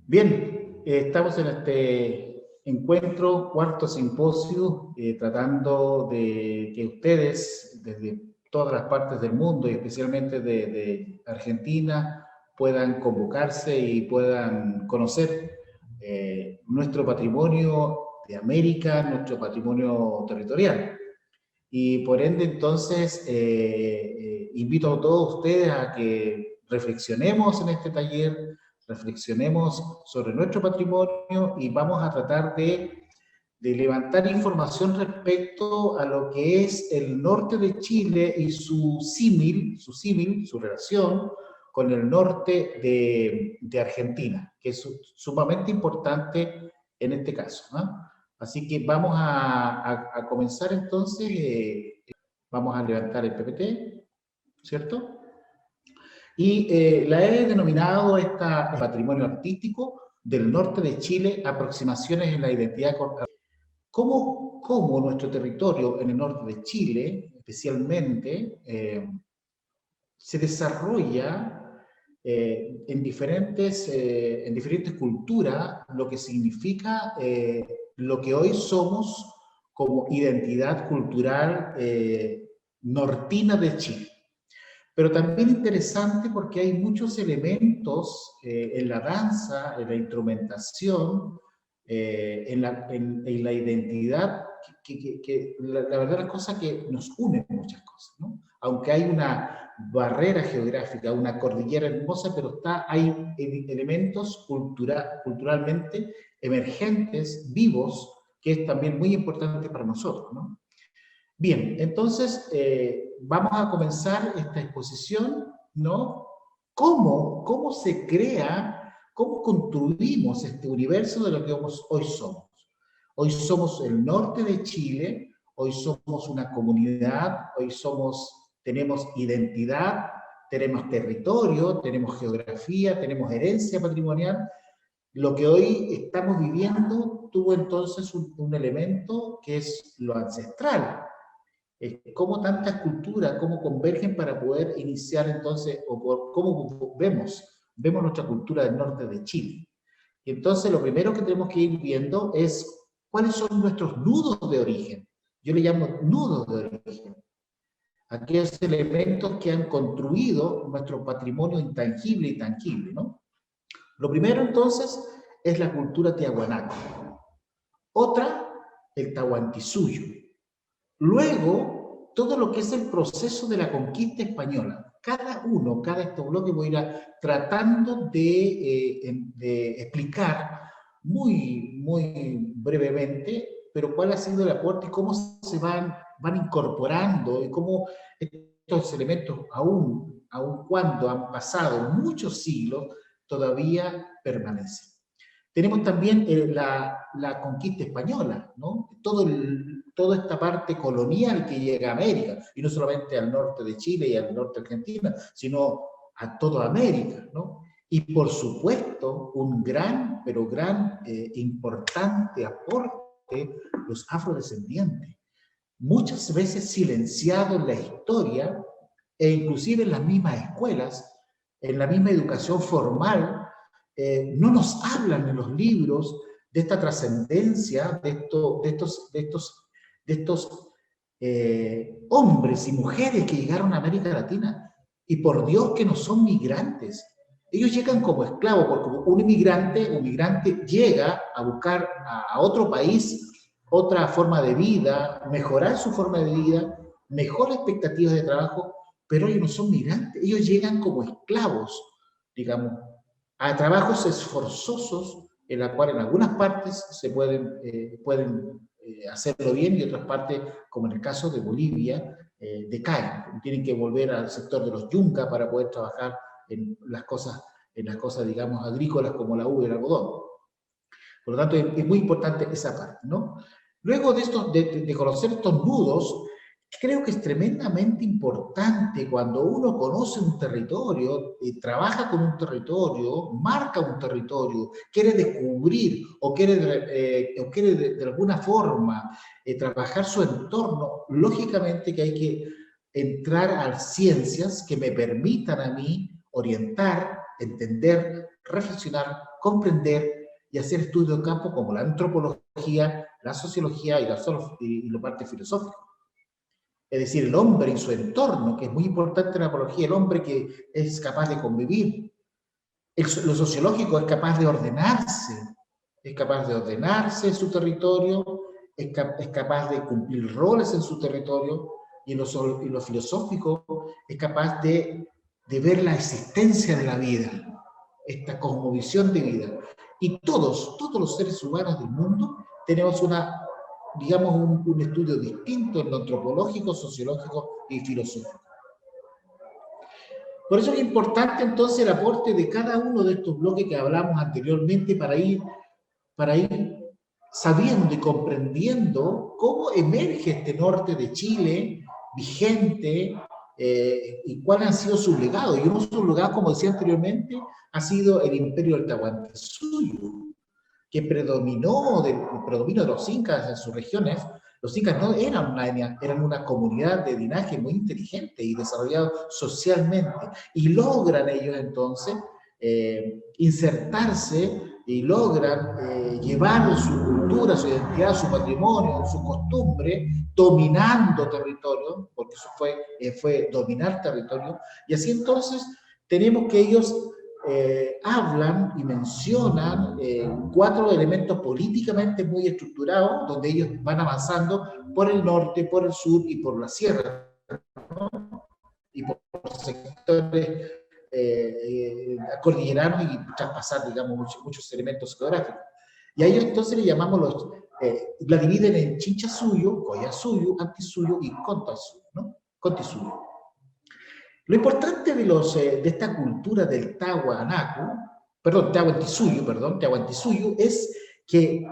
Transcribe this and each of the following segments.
Bien, estamos en este encuentro, cuarto simposio, tratando de que ustedes, desde todas las partes del mundo y especialmente de Argentina, puedan convocarse y puedan conocer nuestro patrimonio de América, nuestro patrimonio territorial. Y por ende, entonces, invito a todos ustedes a que reflexionemos en este taller, reflexionemos sobre nuestro patrimonio y vamos a tratar de levantar información respecto a lo que es el norte de Chile y su símil, su relación con el norte de Argentina, que es sumamente importante en este caso, ¿no? Así que vamos a comenzar entonces, vamos a levantar el PPT, ¿cierto? Y la he denominado esta patrimonio artístico del norte de Chile, aproximaciones en la identidad. ¿Cómo nuestro territorio en el norte de Chile, especialmente, se desarrolla en diferentes culturas, lo que significa lo que hoy somos como identidad cultural nortina de Chile? Pero también interesante porque hay muchos elementos en la danza, en la instrumentación, en la identidad, que la verdad es cosa que nos une muchas cosas, ¿no? Aunque hay una barrera geográfica, una cordillera hermosa, pero hay elementos culturalmente emergentes, vivos, que es también muy importante para nosotros, ¿no? Bien, entonces vamos a comenzar esta exposición, ¿no? ¿Cómo se crea, cómo construimos este universo de lo que hoy somos? Hoy somos el norte de Chile, hoy somos una comunidad, tenemos identidad, tenemos territorio, tenemos geografía, tenemos herencia patrimonial. Lo que hoy estamos viviendo tuvo entonces un elemento que es lo ancestral. Cómo tantas culturas, cómo convergen para poder iniciar entonces, cómo vemos nuestra cultura del norte de Chile. Y entonces lo primero que tenemos que ir viendo es cuáles son nuestros nudos de origen. Yo le llamo nudos de origen. Aquellos elementos que han construido nuestro patrimonio intangible y tangible, ¿no? Lo primero entonces es la cultura tiahuanaca. Otra, el tahuantinsuyo. Luego, todo lo que es el proceso de la conquista española. Cada estos bloques voy a ir tratando de explicar muy brevemente, pero cuál ha sido el aporte y cómo se van incorporando y cómo estos elementos, aun cuando han pasado muchos siglos, todavía permanecen. Tenemos también la conquista española, ¿no? Toda esta parte colonial que llega a América, y no solamente al norte de Chile y al norte de Argentina, sino a toda América, ¿no? Y por supuesto, un gran, pero importante aporte, los afrodescendientes, muchas veces silenciados en la historia, e inclusive en las mismas escuelas, en la misma educación formal, no nos hablan en los libros de esta trascendencia, de estos hombres y mujeres que llegaron a América Latina, y por Dios que no son migrantes. Ellos llegan como esclavos, porque un migrante llega a buscar a otro país otra forma de vida, mejorar su forma de vida, mejores expectativas de trabajo, pero ellos no son migrantes, ellos llegan como esclavos, digamos, a trabajos esforzosos, en la cual en algunas partes se pueden hacerlo bien y otras partes, como en el caso de Bolivia, decaen. Tienen que volver al sector de los yungas para poder trabajar en las cosas, digamos, agrícolas como la uva y el algodón. Por lo tanto, es muy importante esa parte, ¿no? Luego de conocer estos nudos, creo que es tremendamente importante cuando uno conoce un territorio, trabaja con un territorio, marca un territorio, quiere descubrir o quiere de alguna forma trabajar su entorno, lógicamente que hay que entrar a ciencias que me permitan a mí orientar, entender, reflexionar, comprender y hacer estudios de campo como la antropología, la sociología y la parte filosófica. Es decir, el hombre y su entorno, que es muy importante en la apología, el hombre que es capaz de convivir. Lo sociológico es capaz de ordenarse, en su territorio, es capaz de cumplir roles en su territorio, y lo filosófico es capaz de ver la existencia de la vida, esta cosmovisión de vida. Y todos los seres humanos del mundo tenemos digamos, un estudio distinto en lo antropológico, sociológico y filosófico. Por eso es importante entonces el aporte de cada uno de estos bloques que hablamos anteriormente para ir sabiendo y comprendiendo cómo emerge este norte de Chile vigente y cuáles han sido sus legados. Y uno de sus legados, como decía anteriormente, ha sido el imperio del Tahuantinsuyo, que predominó de los incas en sus regiones. Los incas no eran una comunidad de linaje muy inteligente y desarrollado socialmente, y logran ellos entonces insertarse y logran llevar su cultura, su identidad, su patrimonio, su costumbre, dominando territorio, porque eso fue dominar territorio, y así entonces tenemos que ellos hablan y mencionan 4 elementos políticamente muy estructurados, donde ellos van avanzando por el norte, por el sur y por la sierra, ¿no? Y por sectores cordilleranos, y traspasar, digamos, muchos elementos geográficos. Y a ellos entonces le llamamos la dividen en Chinchasuyo, Collasuyo, Antisuyo y Contasuyo, ¿no? Contisuyo. Lo importante de esta cultura del Tahuantinsuyo, es que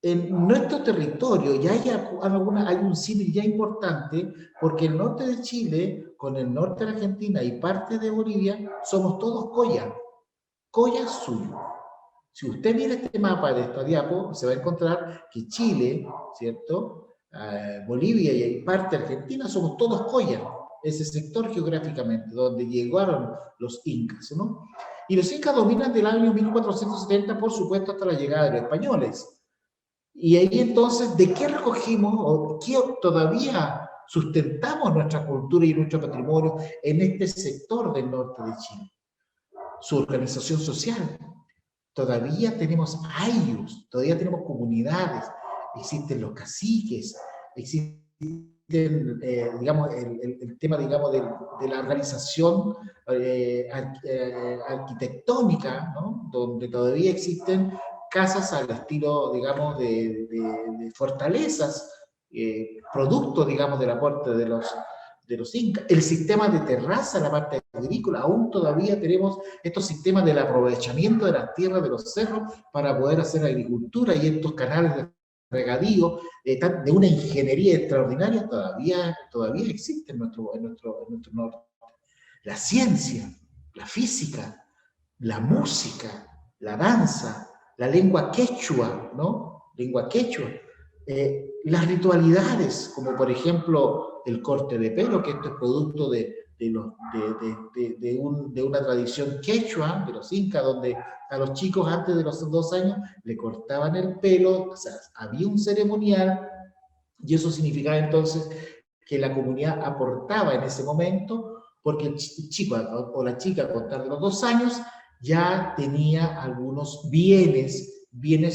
en nuestro territorio ya hay un símil ya importante, porque el norte de Chile con el norte de Argentina y parte de Bolivia somos todos Collasuyo. Si usted mira este mapa de esta diapo, se va a encontrar que Chile, ¿cierto?, Bolivia y parte de Argentina somos todos Colla, ese sector geográficamente, donde llegaron los incas, ¿no? Y los incas dominan del año 1470, por supuesto, hasta la llegada de los españoles. Y ahí entonces, ¿de qué recogimos o qué todavía sustentamos nuestra cultura y nuestro patrimonio en este sector del norte de Chile? Su organización social. Todavía tenemos ayllus, todavía tenemos comunidades, existen los caciques, existen, digamos, el tema, digamos, de la organización arquitectónica, ¿no? Donde todavía existen casas al estilo, digamos, de fortalezas, producto, digamos, del aporte de los incas. El sistema de terraza, la parte agrícola, aún todavía tenemos estos sistemas del aprovechamiento de las tierras de los cerros para poder hacer agricultura, y estos canales de regadío de una ingeniería extraordinaria todavía existe en nuestro norte. La ciencia, la física, la música, la danza, la lengua quechua, ¿no? Lengua quechua. Las ritualidades, como por ejemplo el corte de pelo, que esto es producto de una tradición quechua, de los incas, donde a los chicos antes de los 2 años le cortaban el pelo, o sea, había un ceremonial, y eso significaba entonces que la comunidad aportaba en ese momento, porque el chico o la chica a contar de los 2 años ya tenía algunos bienes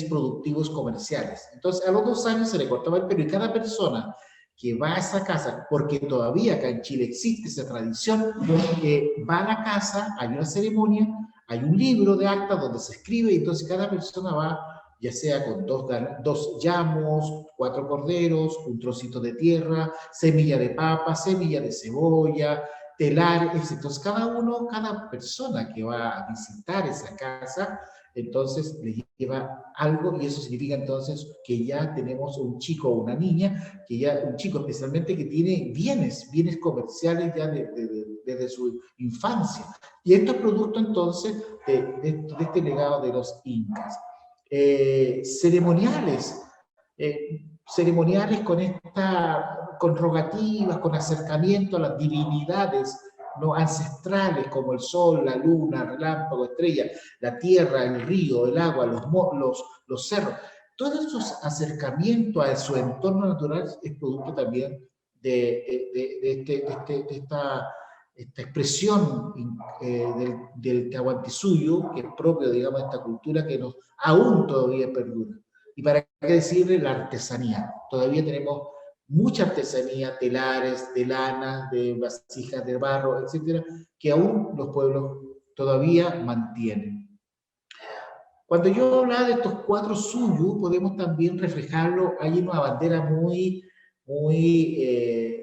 productivos comerciales. Entonces a los 2 años se le cortaba el pelo, y cada persona que va a esa casa, porque todavía acá en Chile existe esa tradición, que va a la casa, hay una ceremonia, hay un libro de actas donde se escribe, y entonces cada persona va, ya sea con 2 yamos, 4 corderos, un trocito de tierra, semilla de papa, semilla de cebolla, telares. Entonces cada persona que va a visitar esa casa, entonces le lleva algo, y eso significa entonces que ya tenemos un chico o una niña, un chico especialmente que tiene bienes comerciales ya desde su infancia. Y esto es producto entonces de este legado de los incas. Ceremoniales, ceremoniales con rogativas, con acercamiento a las divinidades, ¿no?, ancestrales, como el sol, la luna, el relámpago, estrella, la tierra, el río, el agua, los cerros. Todos esos acercamientos a su entorno natural es producto también de esta expresión del Tahuantinsuyo, que es propio, digamos, de esta cultura que aún todavía perdura. Y para qué decirle la artesanía. Todavía tenemos mucha artesanía, telares, de lana, de vasijas de barro, etcétera, que aún los pueblos todavía mantienen. Cuando yo hablaba de estos 4 suyos, podemos también reflejarlo. Hay una bandera muy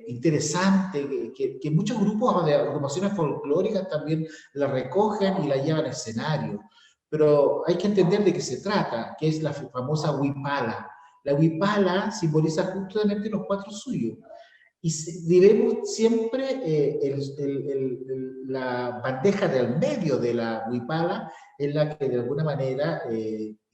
interesante que muchos grupos de agrupaciones folclóricas también la recogen y la llevan al escenario. Pero hay que entender de qué se trata, que es la famosa huipala. La huipala simboliza justamente los 4 suyos. Y debemos siempre la bandeja del medio de la huipala es la que de alguna manera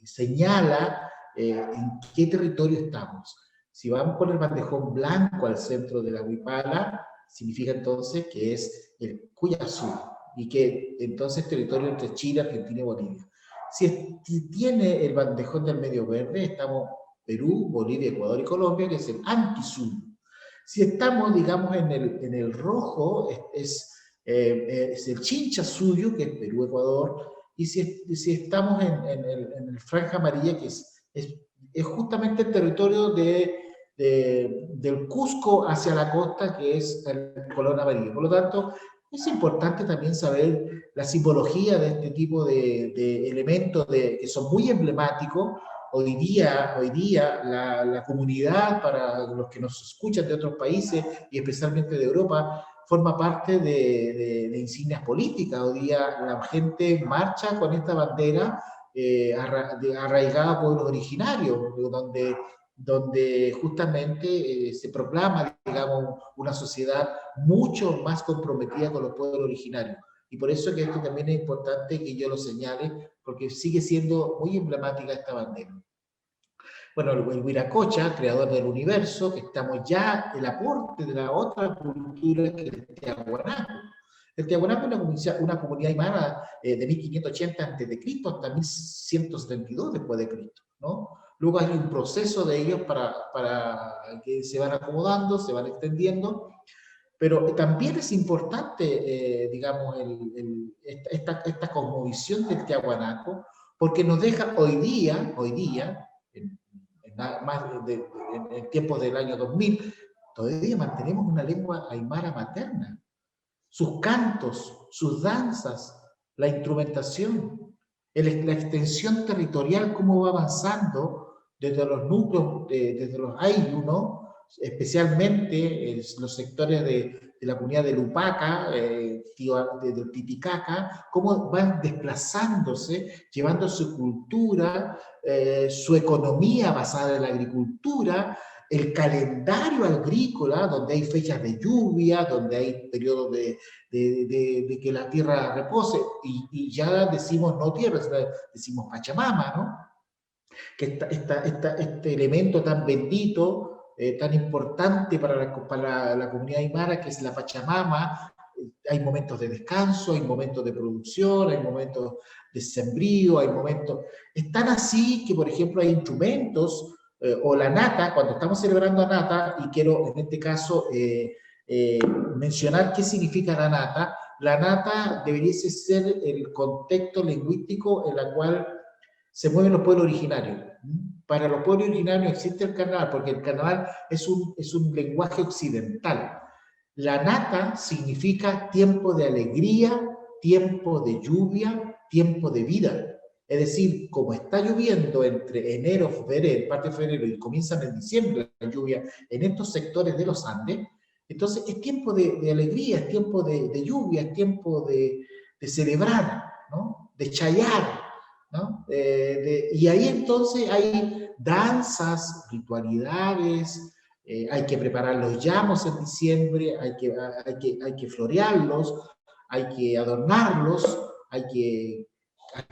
señala en qué territorio estamos. Si vamos con el bandejón blanco al centro de la huipala, significa entonces que es el Cuyazú, y que entonces territorio entre Chile, Argentina y Bolivia. Si tiene el bandejón del medio verde, estamos Perú, Bolivia, Ecuador y Colombia, que es el Antisur. Si estamos, digamos, en el rojo, es el Chincha Suyo, que es Perú, Ecuador, y si estamos en el franja amarilla, que es justamente el territorio del Cusco hacia la costa, que es el color amarillo. Por lo tanto, es importante también saber la simbología de este tipo de elementos que son muy emblemáticos. Hoy día la comunidad, para los que nos escuchan de otros países y especialmente de Europa, forma parte de insignias políticas. Hoy día la gente marcha con esta bandera arraigada a pueblos originarios, donde justamente se proclama, digamos, una sociedad mucho más comprometida con los pueblos originarios. Y por eso que esto también es importante que yo lo señale, porque sigue siendo muy emblemática esta bandera. Bueno, el Huiracocha, creador del universo, que estamos ya el aporte de la otra cultura, que es el Tiahuanaco. El Tiahuanaco es una comunidad aymara de 1580 a.C. hasta 1172 después de Cristo, ¿no? Luego hay un proceso de ellos para que se van acomodando, se van extendiendo, pero también es importante, digamos, esta cosmovisión del Tiahuanaco, porque nos deja hoy día en tiempos del año 2000, todavía mantenemos una lengua aymara materna. Sus cantos, sus danzas, la instrumentación, la extensión territorial, cómo va avanzando desde los núcleos, desde los ayllu, ¿no?, especialmente los sectores de la comunidad de Lupaca, del Titicaca, cómo van desplazándose, llevando su cultura, su economía basada en la agricultura, el calendario agrícola, donde hay fechas de lluvia, donde hay periodos de que la tierra repose, y ya decimos no tierra, decimos Pachamama, ¿no? Que este elemento tan bendito, tan importante para la comunidad aymara, que es la Pachamama. Hay momentos de descanso, hay momentos de producción, hay momentos de sembrío, hay momentos... Es tan así que, por ejemplo, hay instrumentos, o la nata, cuando estamos celebrando a nata, y quiero en este caso mencionar qué significa la nata. La nata debería ser el contexto lingüístico en el cual se mueven los pueblos originarios. Para los pueblos originarios existe el carnaval, porque el carnaval es un lenguaje occidental. La nata significa tiempo de alegría, tiempo de lluvia, tiempo de vida. Es decir, como está lloviendo entre parte de febrero y comienzan en diciembre la lluvia en estos sectores de los Andes, Entonces es tiempo de alegría, es tiempo de lluvia, es tiempo de celebrar, ¿no? De chayar, ¿no? Y ahí entonces hay danzas, ritualidades, hay que preparar los llamos en diciembre, hay que florearlos, hay que adornarlos, hay que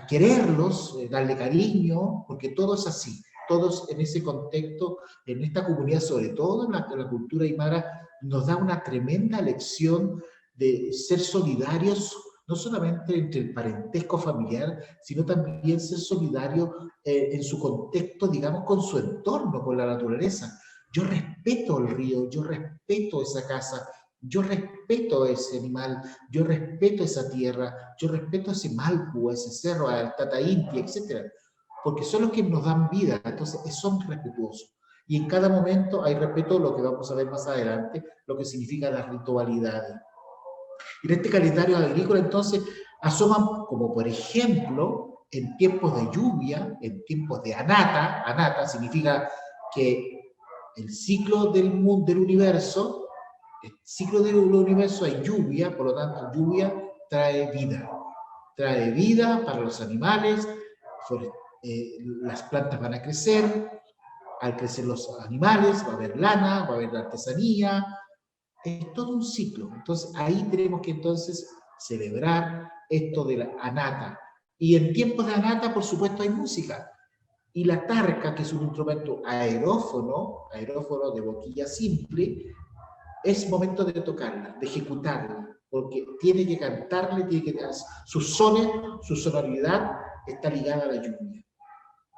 quererlos, darle cariño, porque todo es así, todos en ese contexto, en esta comunidad, sobre todo en la cultura aymara, nos da una tremenda lección de ser solidarios, no solamente entre el parentesco familiar, sino también ser solidario en su contexto, digamos, con su entorno, con la naturaleza. Yo respeto el río, yo respeto esa casa, yo respeto a ese animal, yo respeto esa tierra, yo respeto a ese Malpu, a ese cerro, al Tata Inti, etc. Porque son los que nos dan vida, entonces son respetuosos. Y en cada momento hay respeto, lo que vamos a ver más adelante, lo que significa las ritualidades. Y en este calendario agrícola, entonces, asoman como, por ejemplo, en tiempos de lluvia, en tiempos de anata, anata significa que el ciclo del mundo, del universo, el ciclo del universo hay lluvia, por lo tanto, lluvia trae vida. Trae vida para los animales, las plantas van a crecer, al crecer los animales va a haber lana, va a haber artesanía, es todo un ciclo. Entonces ahí tenemos que entonces celebrar esto de la anata. Y en tiempos de anata, por supuesto, hay música. Y la tarca, que es un instrumento aerófono de boquilla simple, es momento de tocarla, de ejecutarla, porque tiene que cantarle, tiene que sus sones, su sonoridad está ligada a la lluvia.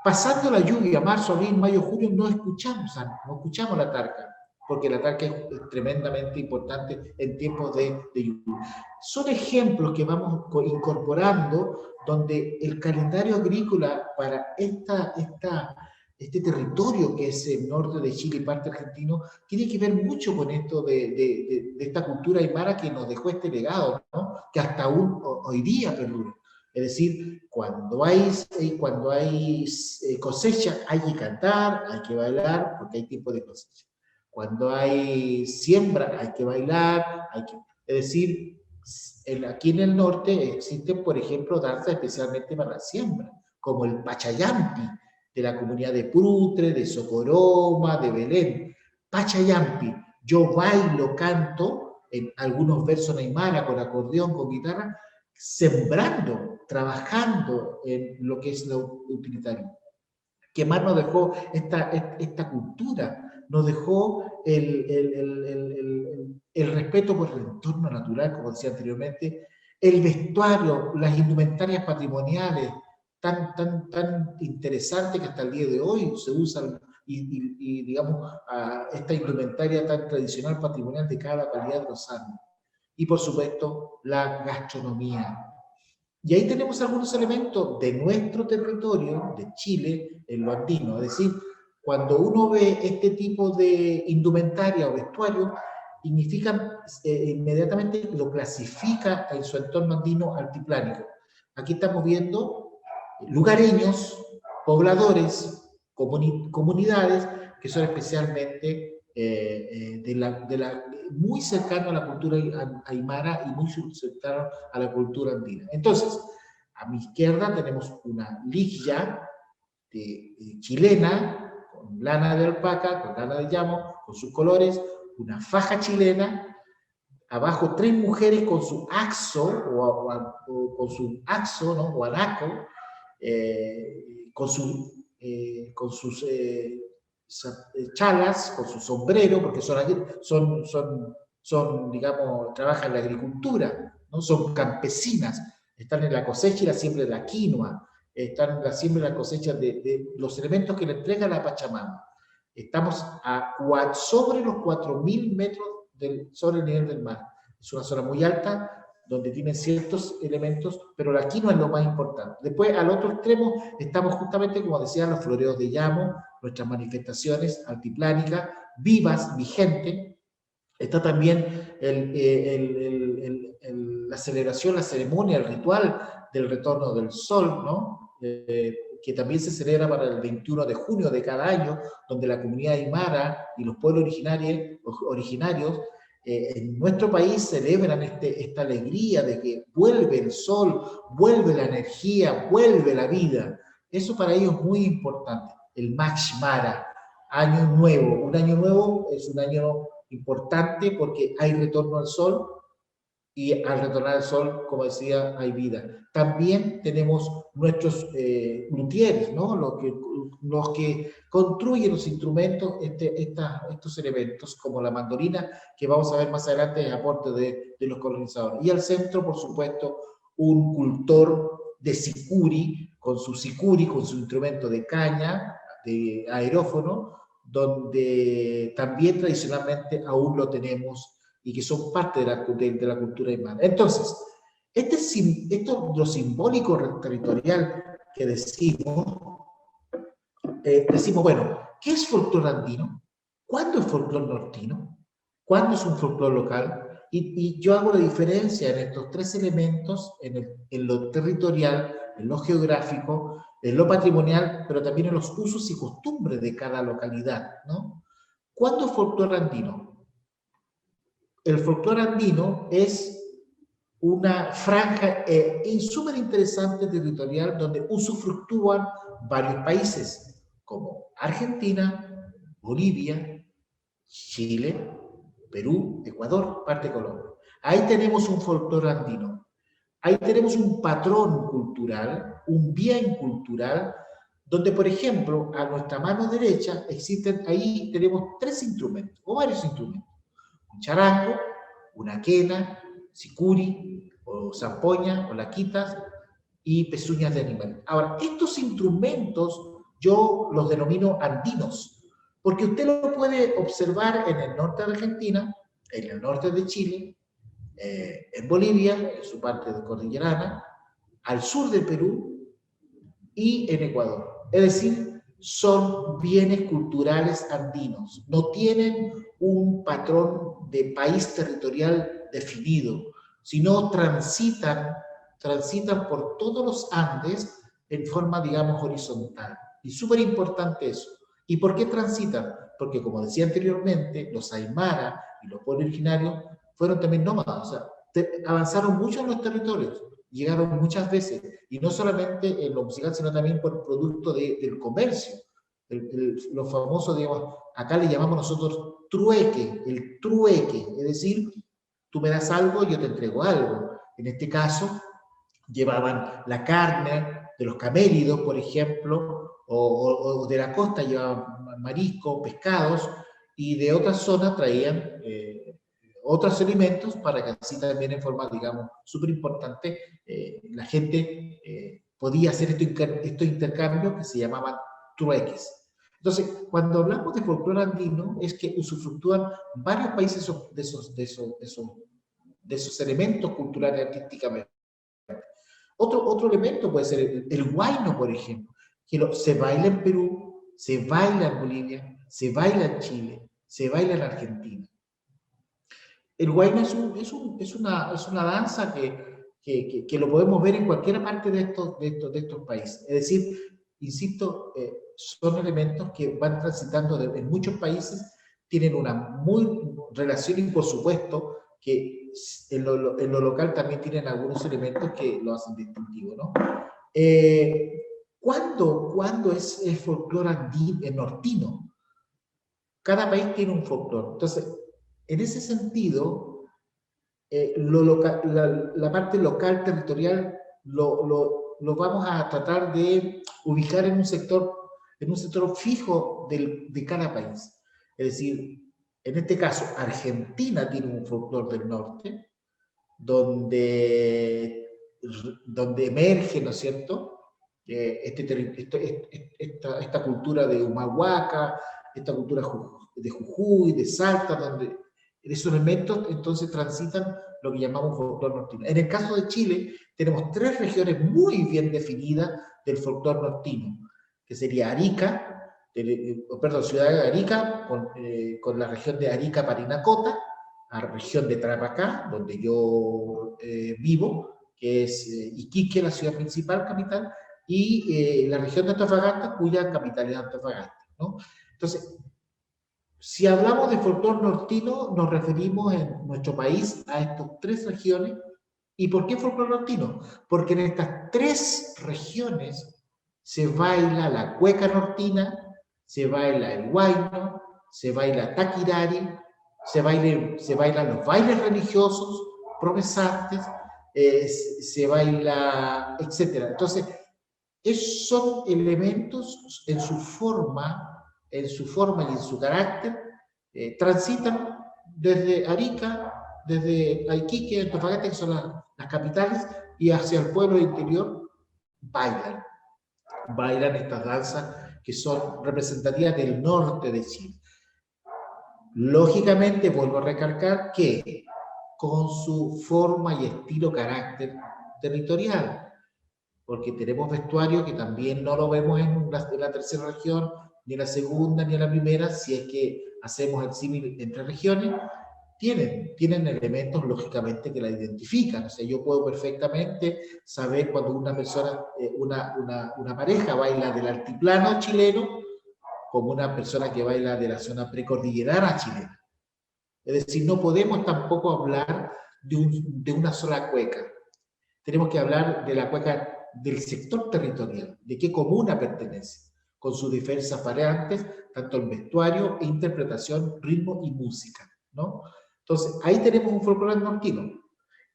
Pasando la lluvia, marzo, abril, mayo, junio, no escuchamos la tarca, porque la tarca es tremendamente importante en tiempos de lluvia. Son ejemplos que vamos incorporando donde el calendario agrícola para este territorio que es el norte de Chile y parte argentino, tiene que ver mucho con esto de esta cultura aymara que nos dejó este legado, ¿no? Que hasta hoy día perdura. Es decir, cuando hay cosecha hay que cantar, hay que bailar, porque hay tiempo de cosecha. Cuando hay siembra hay que bailar, es decir, aquí en el norte existen, por ejemplo, danzas especialmente para la siembra, como el Pachayampi, de la comunidad de Prutre, de Socoroma, de Belén. Pachayampi, yo bailo, canto, en algunos versos en aymara, con acordeón, con guitarra, sembrando, trabajando en lo que es lo utilitario. ¿Qué más nos dejó esta cultura? Nos dejó el respeto por el entorno natural, como decía anteriormente, el vestuario, las indumentarias patrimoniales, tan interesantes que hasta el día de hoy se usan y digamos, esta indumentaria tan tradicional patrimonial de cada localidad de los Andes. Y por supuesto, la gastronomía. Y ahí tenemos algunos elementos de nuestro territorio, de Chile, en lo andino. Es decir, cuando uno ve este tipo de indumentaria o vestuario, significa inmediatamente lo clasifica en su entorno andino altiplánico. Aquí estamos viendo lugareños, pobladores, comunidades que son especialmente muy cercano a la cultura aymara y muy cercano a la cultura andina. Entonces, a mi izquierda tenemos una lija chilena, con lana de alpaca, con lana de llamo, con sus colores, una faja chilena, abajo 3 mujeres con su axo, o con su axo, ¿no? O anaco, con sus chalas, con su sombrero, porque digamos, trabajan en la agricultura, ¿no? Son campesinas, están en la cosecha y la siembra de la quinoa, están en la siembra y la cosecha de los elementos que le entrega la Pachamama. Estamos sobre los 4.000 metros sobre el nivel del mar. Es una zona muy alta, donde tienen ciertos elementos, pero la quinoa es lo más importante. Después, al otro extremo, estamos justamente, como decía, los floreos de llamo, nuestras manifestaciones altiplánicas, vivas, vigentes. Está también la celebración, la ceremonia, el ritual del retorno del sol, ¿no? Que también se celebra para el 21 de junio de cada año, donde la comunidad aymara y los pueblos originarios en nuestro país celebran esta alegría de que vuelve el sol, vuelve la energía, vuelve la vida. Eso para ellos es muy importante. El Max Mara, año nuevo. Un año nuevo es un año importante porque hay retorno al sol, y al retornar al sol, como decía, hay vida. También tenemos nuestros luthieres, ¿no? Los que construyen los instrumentos, estos elementos, como la mandolina, que vamos a ver más adelante el aporte de los colonizadores. Y al centro, por supuesto, un cultor de sicuri, con su instrumento de caña, de aerófono, donde también tradicionalmente aún lo tenemos y que son parte de la cultura aymara. Entonces, esto lo simbólico territorial que decimos, bueno, ¿qué es folclore andino? ¿Cuándo es folclore nortino? ¿Cuándo es un folclore local? Y yo hago la diferencia en estos tres elementos, en lo territorial, en lo geográfico, en lo patrimonial, pero también en los usos y costumbres de cada localidad, ¿no? ¿Cuándo es folclore andino? El folclore andino es una franja súper interesante territorial donde usufructúan varios países como Argentina, Bolivia, Chile, Perú, Ecuador, parte de Colombia. Ahí tenemos un folclore andino. Ahí tenemos un patrón cultural, un bien cultural, donde, por ejemplo, a nuestra mano derecha existen, ahí tenemos tres instrumentos, o varios instrumentos. Un charango, una quena, sicuri, o zampoña, o laquitas, y pezuñas de animal. Ahora, estos instrumentos yo los denomino andinos, porque usted lo puede observar en el norte de Argentina, en el norte de Chile, en Bolivia, en su parte de cordillerana, al sur de Perú y en Ecuador. Es decir, son bienes culturales andinos, no tienen un patrón de país territorial definido, sino transitan por todos los Andes en forma, digamos, horizontal. Y súper importante eso. ¿Y por qué transitan? Porque, como decía anteriormente, los aymara y los pueblos originarios fueron también nómadas, o sea, avanzaron mucho en los territorios, llegaron muchas veces, y no solamente en lo musical, sino también por producto del comercio. Los famosos, digamos, acá le llamamos nosotros trueque, el trueque, es decir, tú me das algo, yo te entrego algo. En este caso, llevaban la carne de los caméridos, por ejemplo, o de la costa llevaban marisco, pescados, y de otras zonas traían otros alimentos para que así también en forma, digamos, súper importante, la gente podía hacer estos intercambios que se llamaban trueques. Entonces, cuando hablamos de folclore andino, es que usufructúan varios países de esos elementos culturales artísticamente. Otro elemento puede ser el huayno, por ejemplo, que se baila en Perú, se baila en Bolivia, se baila en Chile, se baila en Argentina. El huayno es una danza que lo podemos ver en cualquier parte de estos países. Es decir, insisto, son elementos que van transitando en muchos países, tienen una muy relación y por supuesto que en lo local también tienen algunos elementos que lo hacen distintivo, ¿no? ¿Cuándo es el folclore nortino? Cada país tiene un folclore. Entonces, en ese sentido, la parte local, territorial, lo vamos a tratar de ubicar en un sector fijo de cada país. Es decir, en este caso, Argentina tiene un folclore del norte, donde emerge, ¿no es cierto?, esta cultura de Humahuaca, esta cultura de Jujuy, de Salta, donde esos elementos entonces transitan lo que llamamos folclore nortino. En el caso de Chile, tenemos tres regiones muy bien definidas del folclore nortino, que sería Arica, ciudad de Arica, con la región de Arica-Parinacota, la región de Tarapacá, donde yo vivo, que es Iquique, la ciudad principal, capital, y la región de Antofagasta, cuya capital es Antofagasta, ¿no? Entonces, Si hablamos de folclore nortino, nos referimos en nuestro país a estas tres regiones. ¿Y por qué folclore nortino? Porque en estas tres regiones se baila la cueca nortina, se baila el huayno, se baila taquirari, se bailan los bailes religiosos, promesantes, se baila, etc. Entonces, esos son elementos en su forma y en su carácter, transitan desde Arica, desde Iquique, Antofagasta, que son las capitales, y hacia el pueblo interior, bailan estas danzas que son representativas del norte de Chile. Lógicamente, vuelvo a recalcar que con su forma y estilo carácter territorial, porque tenemos vestuario que también no lo vemos en la tercera región, ni en la segunda, ni en la primera, si es que hacemos el símil entre regiones, tienen elementos lógicamente que la identifican. O sea, yo puedo perfectamente saber cuando una persona, una pareja baila del altiplano chileno, como una persona que baila de la zona precordillerana chilena. Es decir, no podemos tampoco hablar de una sola cueca. Tenemos que hablar de la cueca del sector territorial, de qué comuna pertenece, con sus diversas variantes, tanto en vestuario, interpretación, ritmo y música, ¿no? Entonces, ahí tenemos un folclore nortino.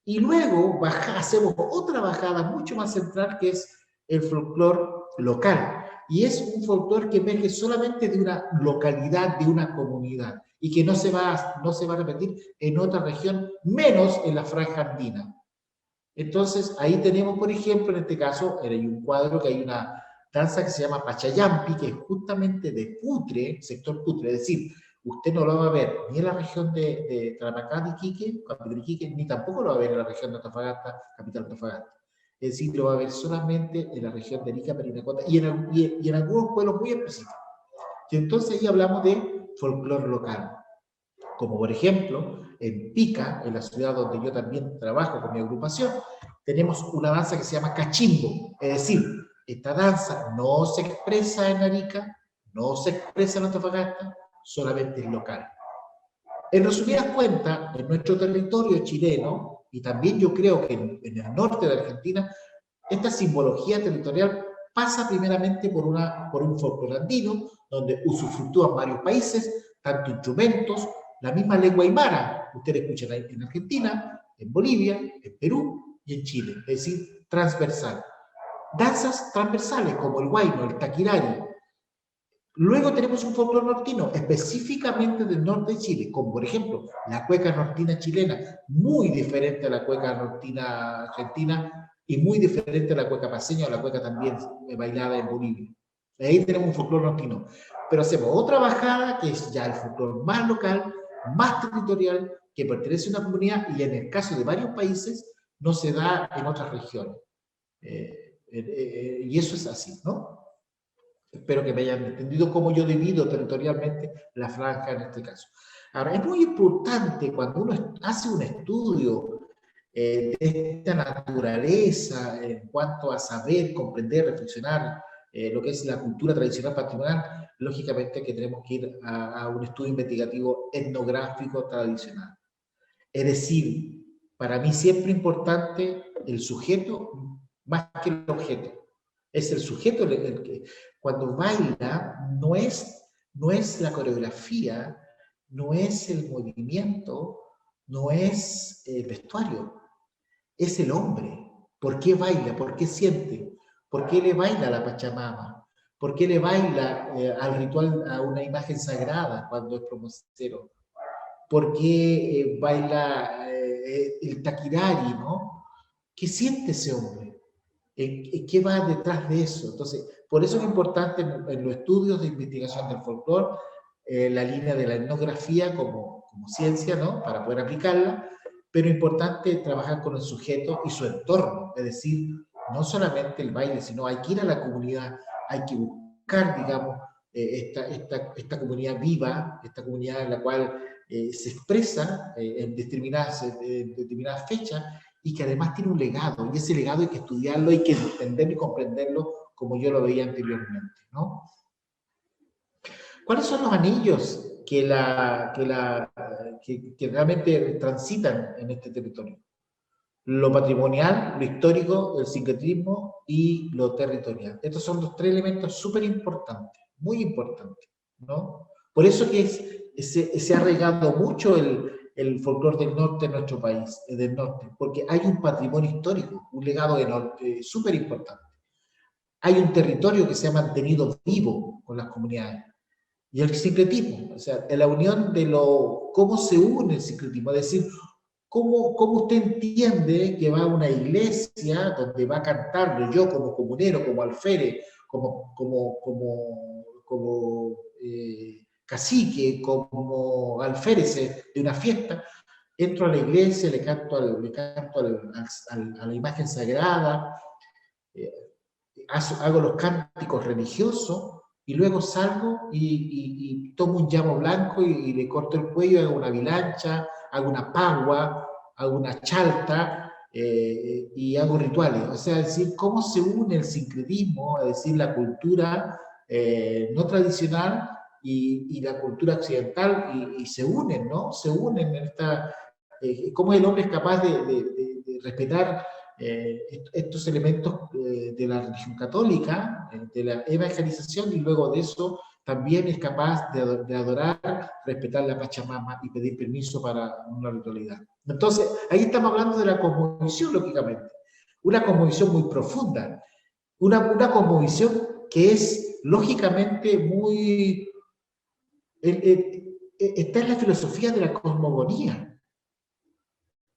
Y luego hacemos otra bajada mucho más central, que es el folclore local. Y es un folclore que emerge solamente de una localidad, de una comunidad, y que no se va a repetir en otra región, menos en la franja andina. Entonces, ahí tenemos, por ejemplo, en este caso, hay un cuadro que hay una danza que se llama Pachayampi, que es justamente de Putre, sector Putre, es decir, usted no lo va a ver ni en la región de Tarapacá, de Iquique, capital Iquique, ni tampoco lo va a ver en la región de Antofagasta, capital Antofagasta. Es decir, lo va a ver solamente en la región de Arica, Parinacota, y en algunos pueblos muy específicos. Y entonces ahí hablamos de folclore local, como por ejemplo, en Pica, en la ciudad donde yo también trabajo con mi agrupación, tenemos una danza que se llama cachimbo, es decir, esta danza no se expresa en Arica, no se expresa en Antofagasta, solamente es local. En resumidas cuentas, en nuestro territorio chileno, y también yo creo que en el norte de Argentina, esta simbología territorial pasa primeramente por un folclore andino, donde usufructúan varios países, tanto instrumentos, la misma lengua aymara, ustedes escuchan en Argentina, en Bolivia, en Perú y en Chile, es decir, transversal. Danzas transversales como el huayno, el taquirari. Luego tenemos un folclore nortino, específicamente del norte de Chile, como por ejemplo la cueca nortina chilena, muy diferente a la cueca nortina argentina y muy diferente a la cueca paceña o la cueca también bailada en Bolivia. Ahí tenemos un folclore nortino. Pero hacemos otra bajada que es ya el folclore más local, más territorial, que pertenece a una comunidad y en el caso de varios países no se da en otras regiones. Y eso es así, ¿no? Espero que me hayan entendido cómo yo divido territorialmente la franja en este caso. Ahora, es muy importante cuando uno hace un estudio de esta naturaleza en cuanto a saber, comprender, reflexionar lo que es la cultura tradicional patrimonial, lógicamente que tenemos que ir a un estudio investigativo etnográfico tradicional. Es decir, para mí siempre importante el sujeto más que el objeto. Es el sujeto el que cuando baila no es la coreografía, no es el movimiento, no es el vestuario, es el hombre. ¿Por qué baila? ¿Por qué siente? ¿Por qué le baila a la Pachamama? ¿Por qué le baila al ritual, a una imagen sagrada cuando es promocero? ¿Por qué baila el taquirari, ¿no? ¿Qué siente ese hombre? ¿Qué va detrás de eso? Entonces, por eso es importante en los estudios de investigación del folclore la línea de la etnografía como ciencia, ¿no? Para poder aplicarla, pero importante trabajar con el sujeto y su entorno, es decir, no solamente el baile, sino hay que ir a la comunidad, hay que buscar, digamos, esta comunidad viva, esta comunidad en la cual se expresa en determinadas fechas y que además tiene un legado, y ese legado hay que estudiarlo, hay que entenderlo y comprenderlo como yo lo veía anteriormente, ¿no? ¿Cuáles son los anillos que realmente transitan en este territorio. Lo patrimonial, lo histórico, el sincretismo y lo territorial. Estos son los tres elementos súper importantes, muy importantes, ¿no? Por eso que se ha regado mucho el folclore del norte en nuestro país, del norte, porque hay un patrimonio histórico, un legado súper importante. Hay un territorio que se ha mantenido vivo con las comunidades. Y el sincretismo, o sea, la unión de cómo se une el sincretismo, es decir, cómo usted entiende que va a una iglesia donde va cantando yo como comunero, como alférez, como cacique, como alférez de una fiesta, entro a la iglesia, le canto a la imagen sagrada, eh, hago los cánticos religiosos y luego salgo y tomo un llamo blanco y le corto el cuello, hago una vilancha, hago una pagua, hago una chalta y hago rituales. O sea, es decir, cómo se une el sincretismo, es decir, la cultura no tradicional y la cultura occidental y se unen, ¿no? Se unen en esta... cómo el hombre es capaz de respetar estos elementos de la religión católica, de la evangelización, y luego de eso también es capaz de adorar, respetar la Pachamama y pedir permiso para una ritualidad. Entonces, ahí estamos hablando de la cosmovisión, lógicamente. Una cosmovisión muy profunda, una cosmovisión que es lógicamente muy... está en la filosofía de la cosmogonía,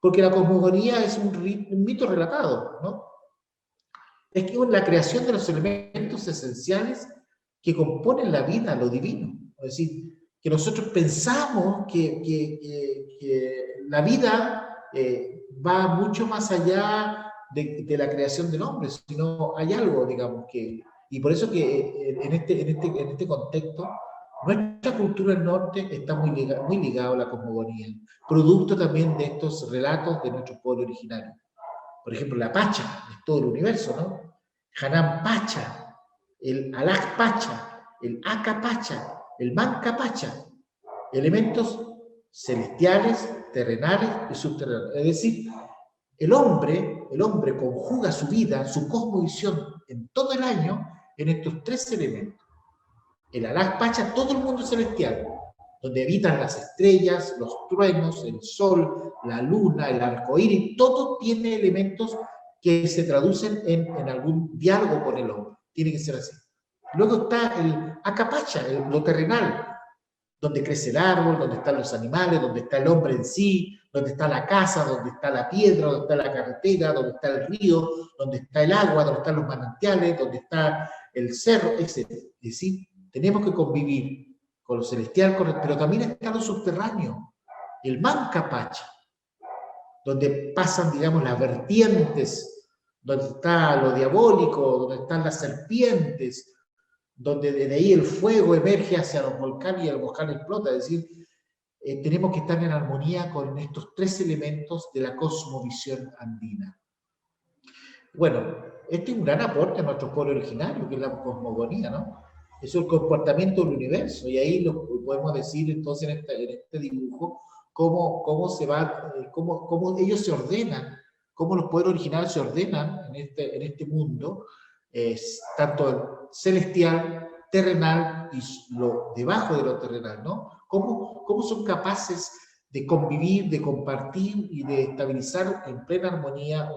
porque la cosmogonía es un mito relatado, ¿no? Es que la creación de los elementos esenciales que componen la vida, lo divino. Es decir, que nosotros pensamos que la vida va mucho más allá de la creación del hombre, sino hay algo, digamos, y por eso que en este contexto, nuestra cultura del norte está muy ligada a la cosmogonía, producto también de estos relatos de nuestro pueblo originario. Por ejemplo, la Pacha, es todo el universo, ¿no? Hanan Pacha, el Alaj Pacha, el Aka Pacha, el Manca Pacha, elementos celestiales, terrenales y subterráneos. Es decir, el hombre conjuga su vida, su cosmovisión en todo el año en estos tres elementos. El Alaj Pacha, todo el mundo celestial, donde habitan las estrellas, los truenos, el sol, la luna, el arcoíris, todo tiene elementos que se traducen en algún diálogo con el hombre. Tiene que ser así. Luego está el Acapacha, lo terrenal, donde crece el árbol, donde están los animales, donde está el hombre en sí, donde está la casa, donde está la piedra, donde está la carretera, donde está el río, donde está el agua, donde están los manantiales, donde está el cerro, etc. Es decir, tenemos que convivir con lo celestial, pero también está lo subterráneo, el Mancapacha, donde pasan, digamos, las vertientes, donde está lo diabólico, donde están las serpientes, donde desde ahí el fuego emerge hacia los volcanes y el volcán explota. Es decir, tenemos que estar en armonía con estos tres elementos de la cosmovisión andina. Bueno, este es un gran aporte a nuestro pueblo originario, que es la cosmogonía, ¿no? Es el comportamiento del universo, y ahí lo podemos decir entonces en este dibujo, cómo ellos se ordenan, cómo los pueblos originarios se ordenan en este mundo, tanto celestial, terrenal y lo debajo de lo terrenal, ¿no? Cómo son capaces de convivir, de compartir y de estabilizar en plena armonía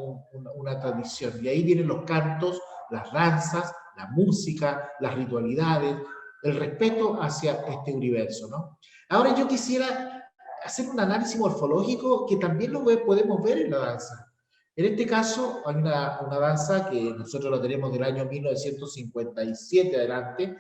una tradición. Y ahí vienen los cantos, las danzas, la música, las ritualidades, el respeto hacia este universo, ¿no? Ahora yo quisiera hacer un análisis morfológico que también lo podemos ver en la danza. En este caso hay una danza que nosotros la tenemos del año 1957 adelante,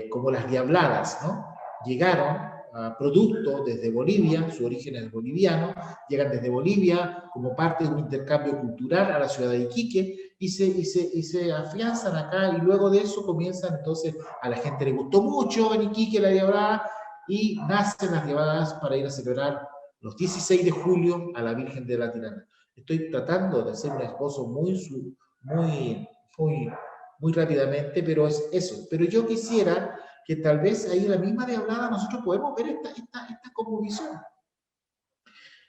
como las diabladas, ¿no? Llegaron producto desde Bolivia, su origen es boliviano, llegan desde Bolivia como parte de un intercambio cultural a la ciudad de Iquique y se afianzan acá, y luego de eso comienzan entonces, a la gente le gustó mucho en Iquique la diablada y nacen las diabladas para ir a celebrar los 16 de julio a la Virgen de la Tirana. Estoy tratando de hacer un esbozo muy rápidamente, pero es eso. Pero yo quisiera que tal vez ahí en la misma Diablada nosotros podemos ver esta cosmovisión.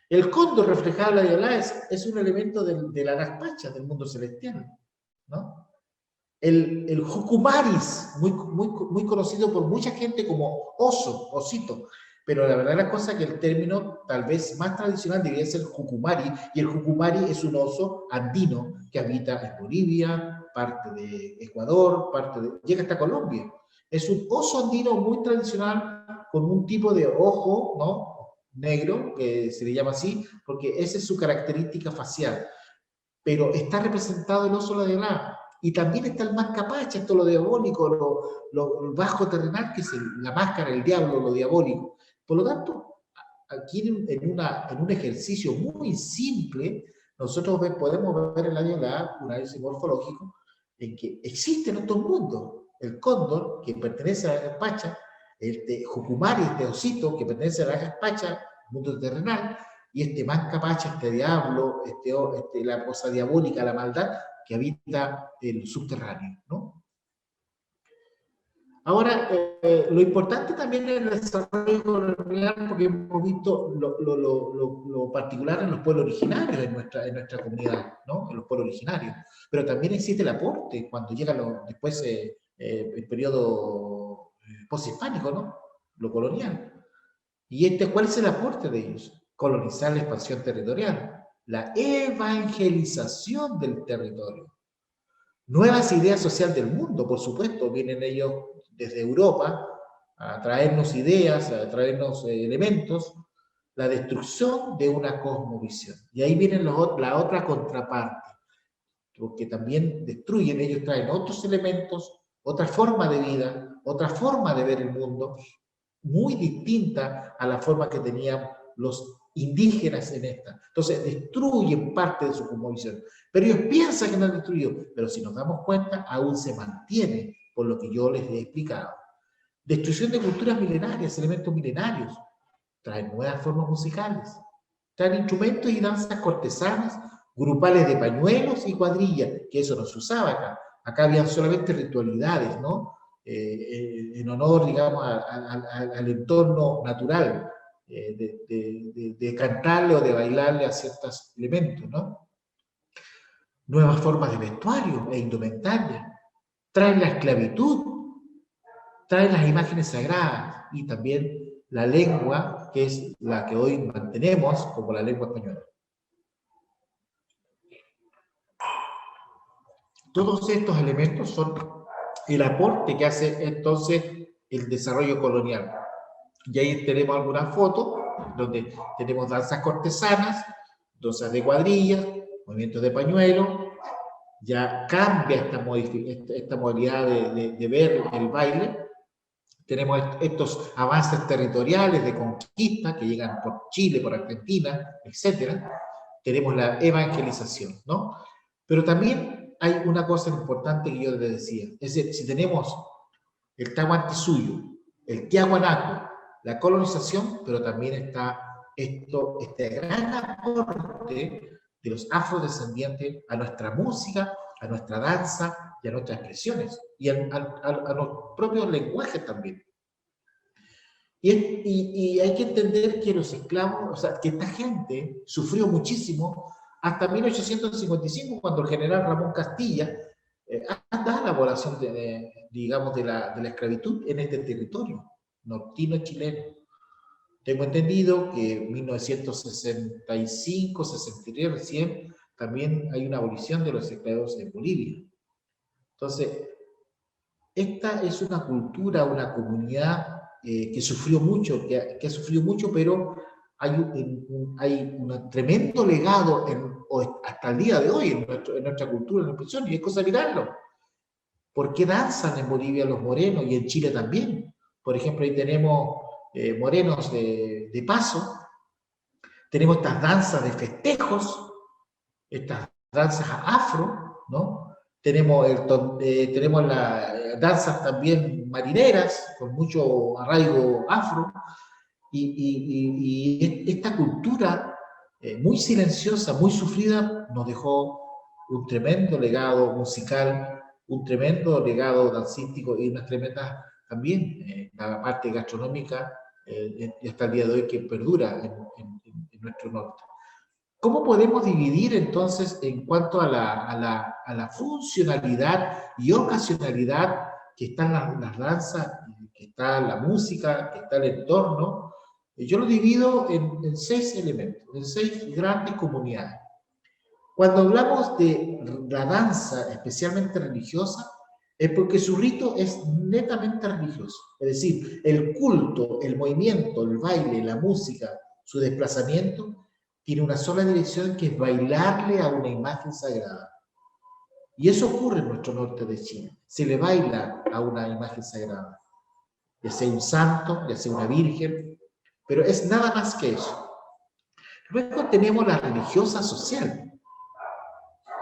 El cóndor reflejado en la Diablada es un elemento de la Gaspacha, del mundo celestial, ¿no? El Jucumaris, muy conocido por mucha gente como oso, osito, pero la verdad la cosa es que el término tal vez más tradicional debería ser Jucumari, y el Jucumari es un oso andino que habita en Bolivia, parte de Ecuador, llega hasta Colombia. Es un oso andino muy tradicional con un tipo de ojo, ¿no? Negro, que se le llama así, porque esa es su característica facial. Pero está representado el oso de la. Y también está el mascapacha, esto lo diabólico, lo bajo terrenal, que es la máscara, el diablo, lo diabólico. Por lo tanto, aquí en un ejercicio muy simple, nosotros podemos ver en la Diablada un análisis morfológico en que existen estos mundos. El cóndor, que pertenece a la Gaspacha, el Jucumari, este osito, que pertenece a la Gaspacha, mundo terrenal, y este mascapacha, este diablo, la cosa diabólica, la maldad, que habita el subterráneo, ¿no? Ahora, lo importante también es el desarrollo colonial, porque hemos visto lo particular en los pueblos originarios en nuestra comunidad, ¿no? En los pueblos originarios. Pero también existe el aporte cuando llega después el periodo posthispánico, ¿no? Lo colonial. ¿Y cuál es el aporte de ellos? Colonizar la expansión territorial, la evangelización del territorio. Nuevas ideas sociales del mundo, por supuesto, vienen ellos desde Europa a traernos ideas, a traernos elementos, la destrucción de una cosmovisión. Y ahí viene la otra contraparte, porque también destruyen, ellos traen otros elementos, otra forma de vida, otra forma de ver el mundo, muy distinta a la forma que tenían los indígenas en esta. Entonces, destruyen parte de su cosmovisión. Pero ellos piensan que no han destruido, pero si nos damos cuenta, aún se mantiene, por lo que yo les he explicado. Destrucción de culturas milenarias, elementos milenarios, traen nuevas formas musicales, traen instrumentos y danzas cortesanas, grupales de pañuelos y cuadrillas, que eso no se usaba acá. Acá habían solamente ritualidades, ¿no? En honor, digamos, al entorno natural, de cantarle o de bailarle a ciertos elementos, ¿no? Nuevas formas de vestuario e indumentaria, traen la esclavitud, traen las imágenes sagradas y también la lengua, que es la que hoy mantenemos como la lengua española. Todos estos elementos son el aporte que hace entonces el desarrollo colonial. Y ahí tenemos algunas fotos donde tenemos danzas cortesanas, danzas de cuadrillas, movimientos de pañuelo. Ya cambia esta modalidad de ver el baile. Tenemos estos avances territoriales de conquista que llegan por Chile, por Argentina, etc. Tenemos la evangelización, ¿no? Pero también hay una cosa importante que yo les decía. Es decir, si tenemos el Tahuantinsuyo, el Tiahuanaco, la colonización, pero también está este gran aporte de los afrodescendientes a nuestra música, a nuestra danza y a nuestras expresiones, y a los propios lenguajes también. Y hay que entender que los esclavos, o sea, que esta gente sufrió muchísimo hasta 1855, cuando el general Ramón Castilla da la abolición, digamos, de la esclavitud en este territorio nortino chileno. Tengo entendido que en 1965, 63 recién, también hay una abolición de los esclavos en Bolivia. Entonces, esta es una cultura, una comunidad que sufrió mucho, que ha sufrido mucho, pero hay un tremendo legado hasta el día de hoy en nuestra cultura, en nuestra expresión, y es cosa de mirarlo. ¿Por qué danzan en Bolivia los morenos y en Chile también? Por ejemplo, ahí tenemos morenos de paso, tenemos estas danzas de festejos, estas danzas afro, ¿no? Tenemos las danzas también marineras, con mucho arraigo afro, y esta cultura muy silenciosa, muy sufrida, nos dejó un tremendo legado musical, un tremendo legado dancístico y unas tremendas también la parte gastronómica y hasta el día de hoy que perdura en nuestro norte. ¿Cómo podemos dividir entonces en cuanto a la funcionalidad y ocasionalidad que están las danzas, que está la música, que está el entorno? Yo lo divido en 6 elementos, en 6 grandes comunidades. Cuando hablamos de la danza, especialmente religiosa, es porque su rito es netamente religioso. Es decir, el culto, el movimiento, el baile, la música, su desplazamiento, tiene una sola dirección que es bailarle a una imagen sagrada. Y eso ocurre en nuestro norte de Chile. Se le baila a una imagen sagrada, ya sea un santo, ya sea una virgen, pero es nada más que eso. Luego tenemos la religiosa social,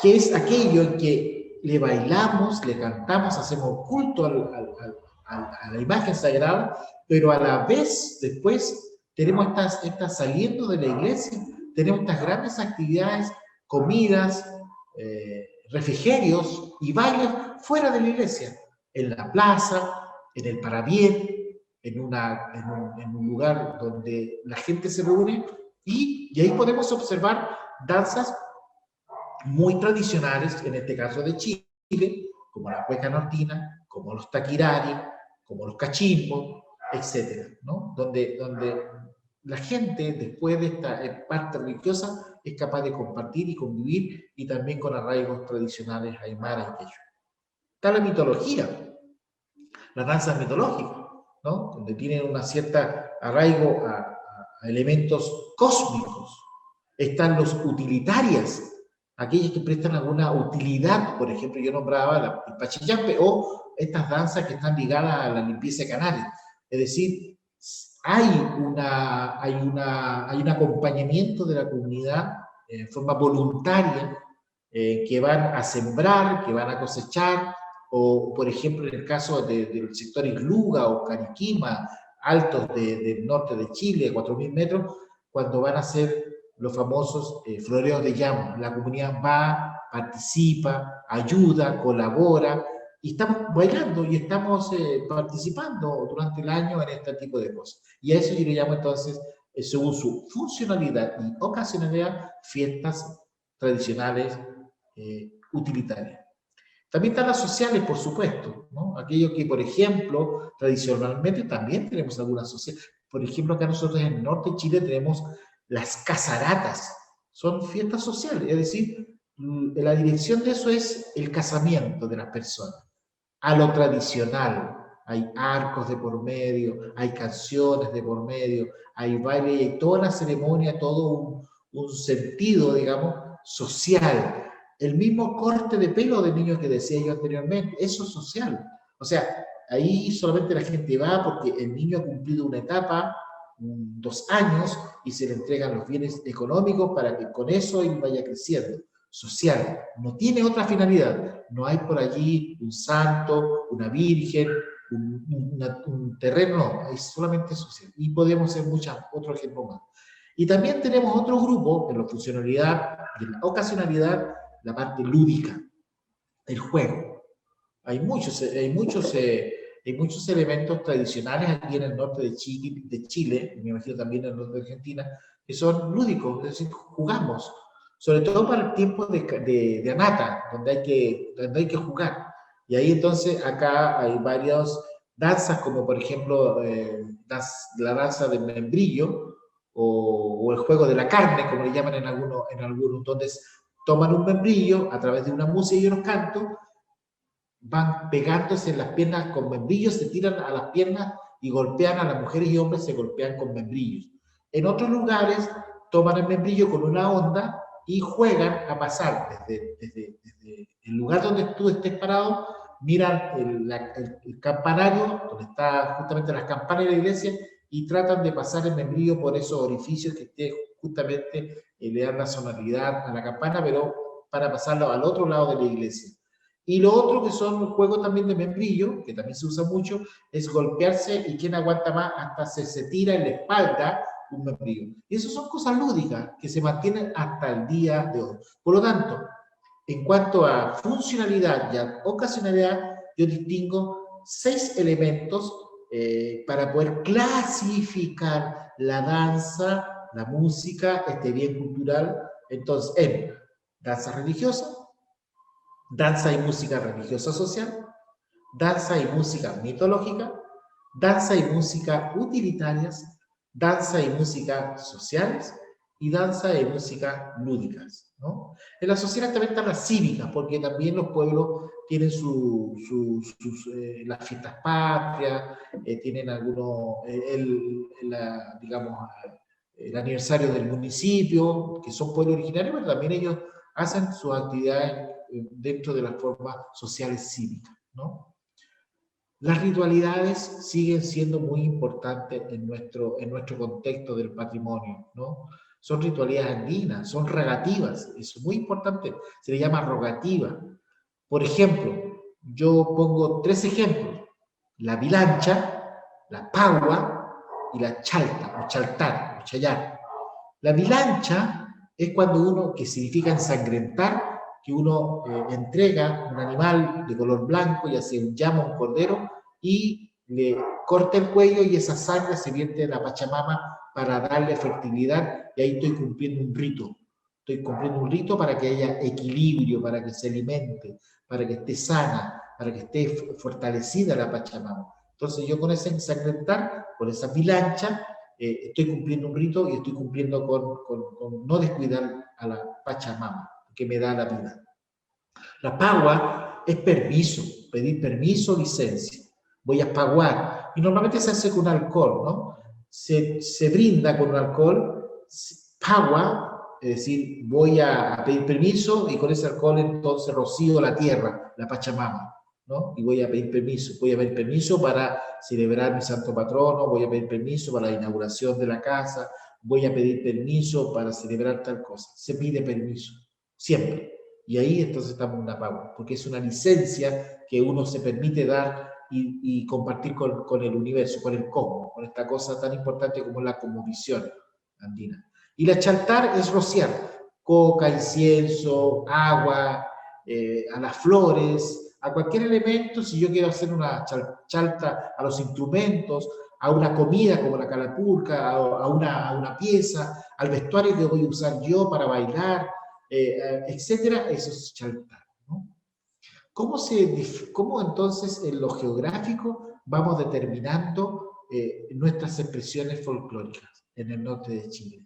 que es aquello en que le bailamos, le cantamos, hacemos culto a la imagen sagrada, pero a la vez después tenemos saliendo de la iglesia, tenemos estas grandes actividades, comidas, refrigerios y bailes fuera de la iglesia, en la plaza, en el parabién, en un lugar donde la gente se reúne y ahí podemos observar danzas muy tradicionales, en este caso de Chile, como la cueca nortina, como los taquirari, como los cachimbos, etcétera, ¿no? Donde la gente, después de esta parte religiosa, es capaz de compartir y convivir, y también con arraigos tradicionales aymara y quechua. Está la mitología, las danzas mitológicas, ¿no? Donde tienen una cierta arraigo a elementos cósmicos. Están los utilitarias, aquellas que prestan alguna utilidad. Por ejemplo, yo nombraba el pachillampe o estas danzas que están ligadas a la limpieza de canales. Es decir, hay un acompañamiento de la comunidad en forma voluntaria, que van a sembrar, que van a cosechar, o por ejemplo en el caso del sector Isluga o Cariquima, altos del norte de Chile, 4.000 metros, cuando van a hacer los famosos floreos de llama. La comunidad va, participa, ayuda, colabora, y estamos bailando y estamos participando durante el año en este tipo de cosas. Y a eso yo le llamo entonces, según su funcionalidad y ocasionalidad, fiestas tradicionales utilitarias. También están las sociales, por supuesto, ¿no? Aquello que, por ejemplo, tradicionalmente también tenemos algunas sociales. Por ejemplo, acá nosotros en el norte de Chile tenemos las casaratas. Son fiestas sociales, es decir, la dirección de eso es el casamiento de las personas. A lo tradicional, hay arcos de por medio, hay canciones de por medio, hay baile, y hay toda la ceremonia, todo un sentido, digamos, social. El mismo corte de pelo del niño que decía yo anteriormente, eso es social. O sea, ahí solamente la gente va porque el niño ha cumplido una etapa, 2 años, y se le entregan los bienes económicos para que con eso él vaya creciendo. Social, no tiene otra finalidad. No hay por allí un santo, una virgen, un terreno, no, es solamente social. Y podemos hacer muchos otros ejemplos más. Y también tenemos otro grupo en la funcionalidad y en la ocasionalidad, la parte lúdica, el juego. Hay muchos elementos tradicionales aquí en el norte de Chile, me imagino también en el norte de Argentina, que son lúdicos, es decir, jugamos, sobre todo para el tiempo de Anata, donde hay que jugar. Y ahí entonces acá hay varias danzas, como por ejemplo la danza del membrillo, o el juego de la carne, como le llaman en algunos, donde toman un membrillo a través de una música y unos cantos, van pegándose en las piernas con membrillos, se tiran a las piernas y golpean a las mujeres y hombres, se golpean con membrillos. En otros lugares toman el membrillo con una onda y juegan a pasar desde el lugar donde tú estés parado, miran el campanario, donde están justamente las campanas de la iglesia, y tratan de pasar el membrillo por esos orificios que justamente le dan la sonoridad a la campana, pero para pasarlo al otro lado de la iglesia. Y lo otro que son juegos también de membrillo, que también se usa mucho, es golpearse y quien aguanta más hasta se tira en la espalda un membrillo. Y eso son cosas lúdicas que se mantienen hasta el día de hoy. Por lo tanto, en cuanto a funcionalidad y a ocasionalidad, yo distingo 6 elementos para poder clasificar la danza, la música, este bien cultural, entonces, en danza religiosa, danza y música religiosa social, danza y música mitológica, danza y música utilitarias, danza y música sociales y danza y música lúdicas, ¿no? En las sociales también están las cívicas, porque también los pueblos tienen las fiestas patrias, tienen algunos, digamos, el aniversario del municipio, que son pueblos originarios, pero también ellos hacen sus actividades dentro de las formas sociales cívicas, ¿no? Las ritualidades siguen siendo muy importantes en nuestro contexto del patrimonio, ¿no? Son ritualidades andinas, son rogativas, es muy importante, se le llama rogativa. Por ejemplo, yo pongo 3 ejemplos: la vilancha, la pagua y la chalta, o chaltar, o chayar. La vilancha es cuando uno, que significa ensangrentar, que uno entrega un animal de color blanco, ya sea un llama o un cordero, y le corta el cuello y esa sangre se vierte en la Pachamama para darle fertilidad, y ahí estoy cumpliendo un rito. Estoy cumpliendo un rito para que haya equilibrio, para que se alimente, para que esté sana, para que esté fortalecida la Pachamama. Entonces yo con ese ensangrentar, con esa vilancha, estoy cumpliendo un rito y estoy cumpliendo con no descuidar a la Pachamama, que me da la vida. La pagua es permiso, pedir permiso, licencia. Voy a paguar. Y normalmente se hace con alcohol, ¿no? Se brinda con alcohol, pagua, es decir, voy a pedir permiso y con ese alcohol entonces rocío la tierra, la Pachamama, ¿no? Y voy a pedir permiso para celebrar mi santo patrono, voy a pedir permiso para la inauguración de la casa, voy a pedir permiso para celebrar tal cosa. Se pide permiso, siempre. Y ahí entonces estamos en una pagua, porque es una licencia que uno se permite dar y compartir con el universo, con el cosmos, con esta cosa tan importante como la cosmovisión andina. Y la chaltar es rociar coca, incienso, agua, a las flores, a cualquier elemento. Si yo quiero hacer una chalta a los instrumentos, a una comida como la calapurca, a una pieza, al vestuario que voy a usar yo para bailar, etcétera, eso es chaltar, ¿no? ¿Cómo entonces en lo geográfico vamos determinando nuestras expresiones folclóricas en el norte de Chile?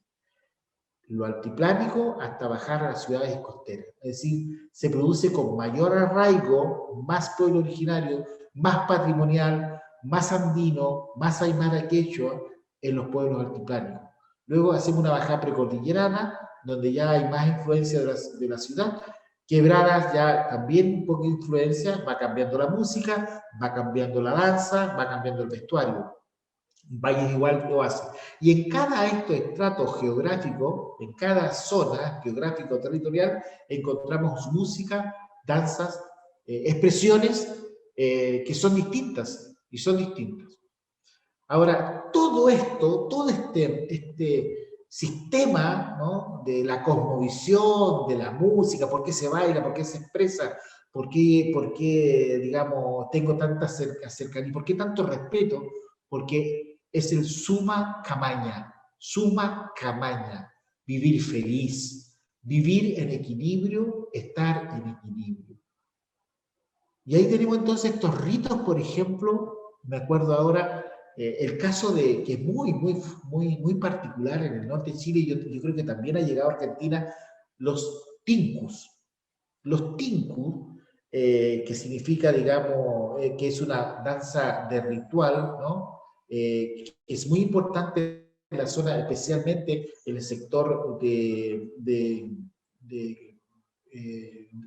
Lo altiplánico hasta bajar a las ciudades costeras. Es decir, se produce con mayor arraigo, más pueblo originario, más patrimonial, más andino, más aymara quechua en los pueblos altiplánicos. Luego hacemos una bajada precordillerana, donde ya hay más influencia de la ciudad. Quebradas ya también un poco de influencia, va cambiando la música, va cambiando la danza, va cambiando el vestuario. Valles igual lo hace. Y en cada estrato geográfico, en cada zona geográfico-territorial, encontramos música, danzas, expresiones que son distintas y son distintas. Ahora, todo esto, todo este sistema, ¿no?, de la cosmovisión, de la música, por qué se baila, por qué se expresa, por qué digamos, tengo tanta cercanía, por qué tanto respeto, porque es el suma camaña, vivir feliz, vivir en equilibrio, estar en equilibrio. Y ahí tenemos entonces estos ritos, por ejemplo, me acuerdo ahora, el caso que es muy particular en el norte de Chile, yo creo que también ha llegado a Argentina, los tincus. Los tincus, que significa, digamos, que es una danza de ritual, ¿no? Es muy importante en la zona, especialmente en el sector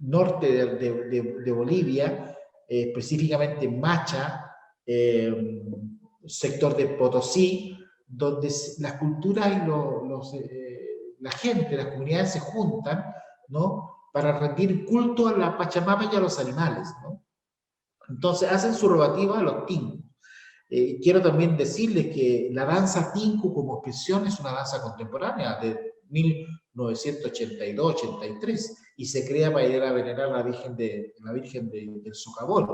norte de Bolivia, específicamente Macha, sector de Potosí, donde las culturas y la gente, las comunidades se juntan, ¿no?, para rendir culto a la Pachamama y a los animales, ¿no? Entonces hacen su rogativa a los tincus. Quiero también decirles que la danza tinku como expresión es una danza contemporánea de 1982-83. y se crea para ir a venerar a la Virgen del Socavón.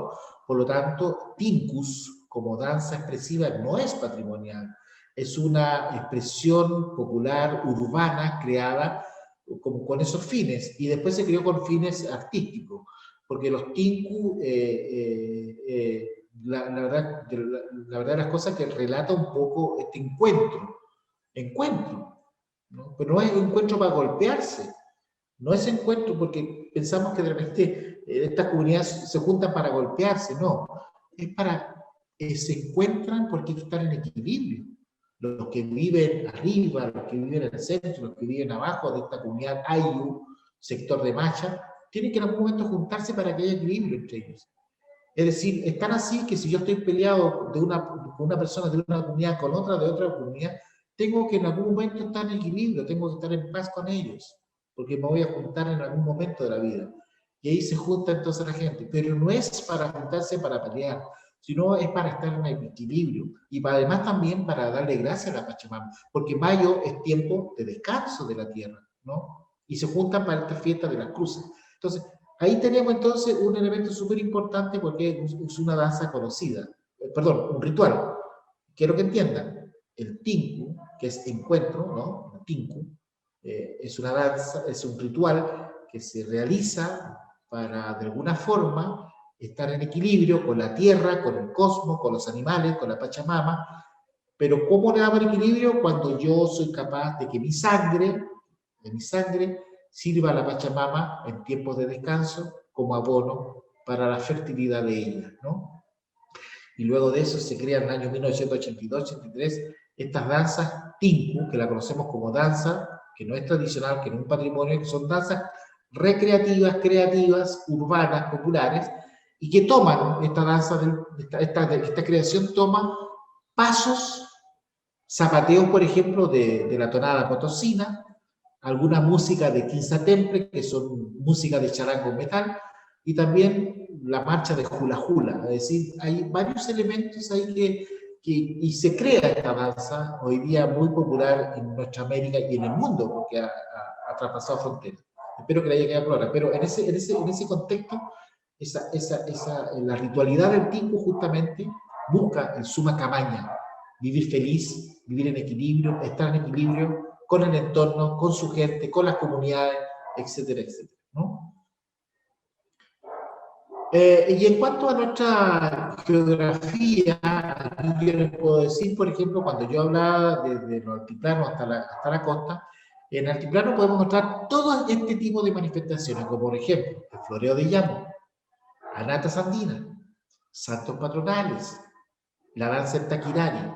Por lo tanto, Tincus, como danza expresiva, no es patrimonial. Es una expresión popular, urbana, creada como con esos fines, y después se creó con fines artísticos, porque los Tinku, la verdad de las cosas que relata un poco este encuentro, ¿no? Pero no es encuentro para golpearse, no es encuentro porque pensamos que de repente estas comunidades se juntan para golpearse, no, es para se encuentran porque están en equilibrio. Los que viven arriba, los que viven en el centro, los que viven abajo de esta comunidad Ayu, sector de Macha, tienen que en algún momento juntarse para que haya equilibrio entre ellos. Es decir, es tan así que si yo estoy peleado con una persona de una comunidad con otra de otra comunidad, tengo que en algún momento estar en equilibrio, tengo que estar en paz con ellos, porque me voy a juntar en algún momento de la vida. Y ahí se junta entonces la gente, pero no es para juntarse para pelear, sino es para estar en equilibrio y además también para darle gracias a la Pachamama, porque mayo es tiempo de descanso de la tierra, ¿no? Y se juntan para esta fiesta de las cruces. Entonces, ahí tenemos entonces un elemento súper importante porque es una danza conocida, perdón, un ritual. Quiero que entiendan, el Tinku, que es encuentro, ¿no? El Tinku, es una danza, es un ritual que se realiza para, de alguna forma, estar en equilibrio con la tierra, con el cosmos, con los animales, con la Pachamama. Pero ¿cómo le damos equilibrio? Cuando yo soy capaz de que mi sangre sirva a la Pachamama en tiempos de descanso como abono para la fertilidad de ella, ¿no? Y luego de eso se crean en el año 1982-83 estas danzas Tinku, que la conocemos como danza, que no es tradicional, que no es un patrimonio, que son danzas recreativas, creativas, urbanas, populares, y que toman esta danza, esta creación toma pasos, zapateos, por ejemplo, de la tonada potosina, alguna música de Quinza Temple, que son música de charango metal, y también la marcha de Hula Hula. Es decir, hay varios elementos ahí y se crea esta danza, hoy día muy popular en nuestra América y en el mundo, porque ha traspasado fronteras. Espero que la haya quedado clara, pero en ese contexto, la ritualidad del Tinku justamente busca el suma camaña, vivir feliz, vivir en equilibrio, estar en equilibrio con el entorno, con su gente, con las comunidades, etcétera, etcétera, ¿no? Y en cuanto a nuestra geografía, aquí yo les puedo decir, por ejemplo, cuando yo hablaba desde los altiplanos hasta la costa, en el altiplano podemos encontrar todo este tipo de manifestaciones, como por ejemplo, el floreo de llamo, anatas andinas, santos patronales, la danza del taquirari,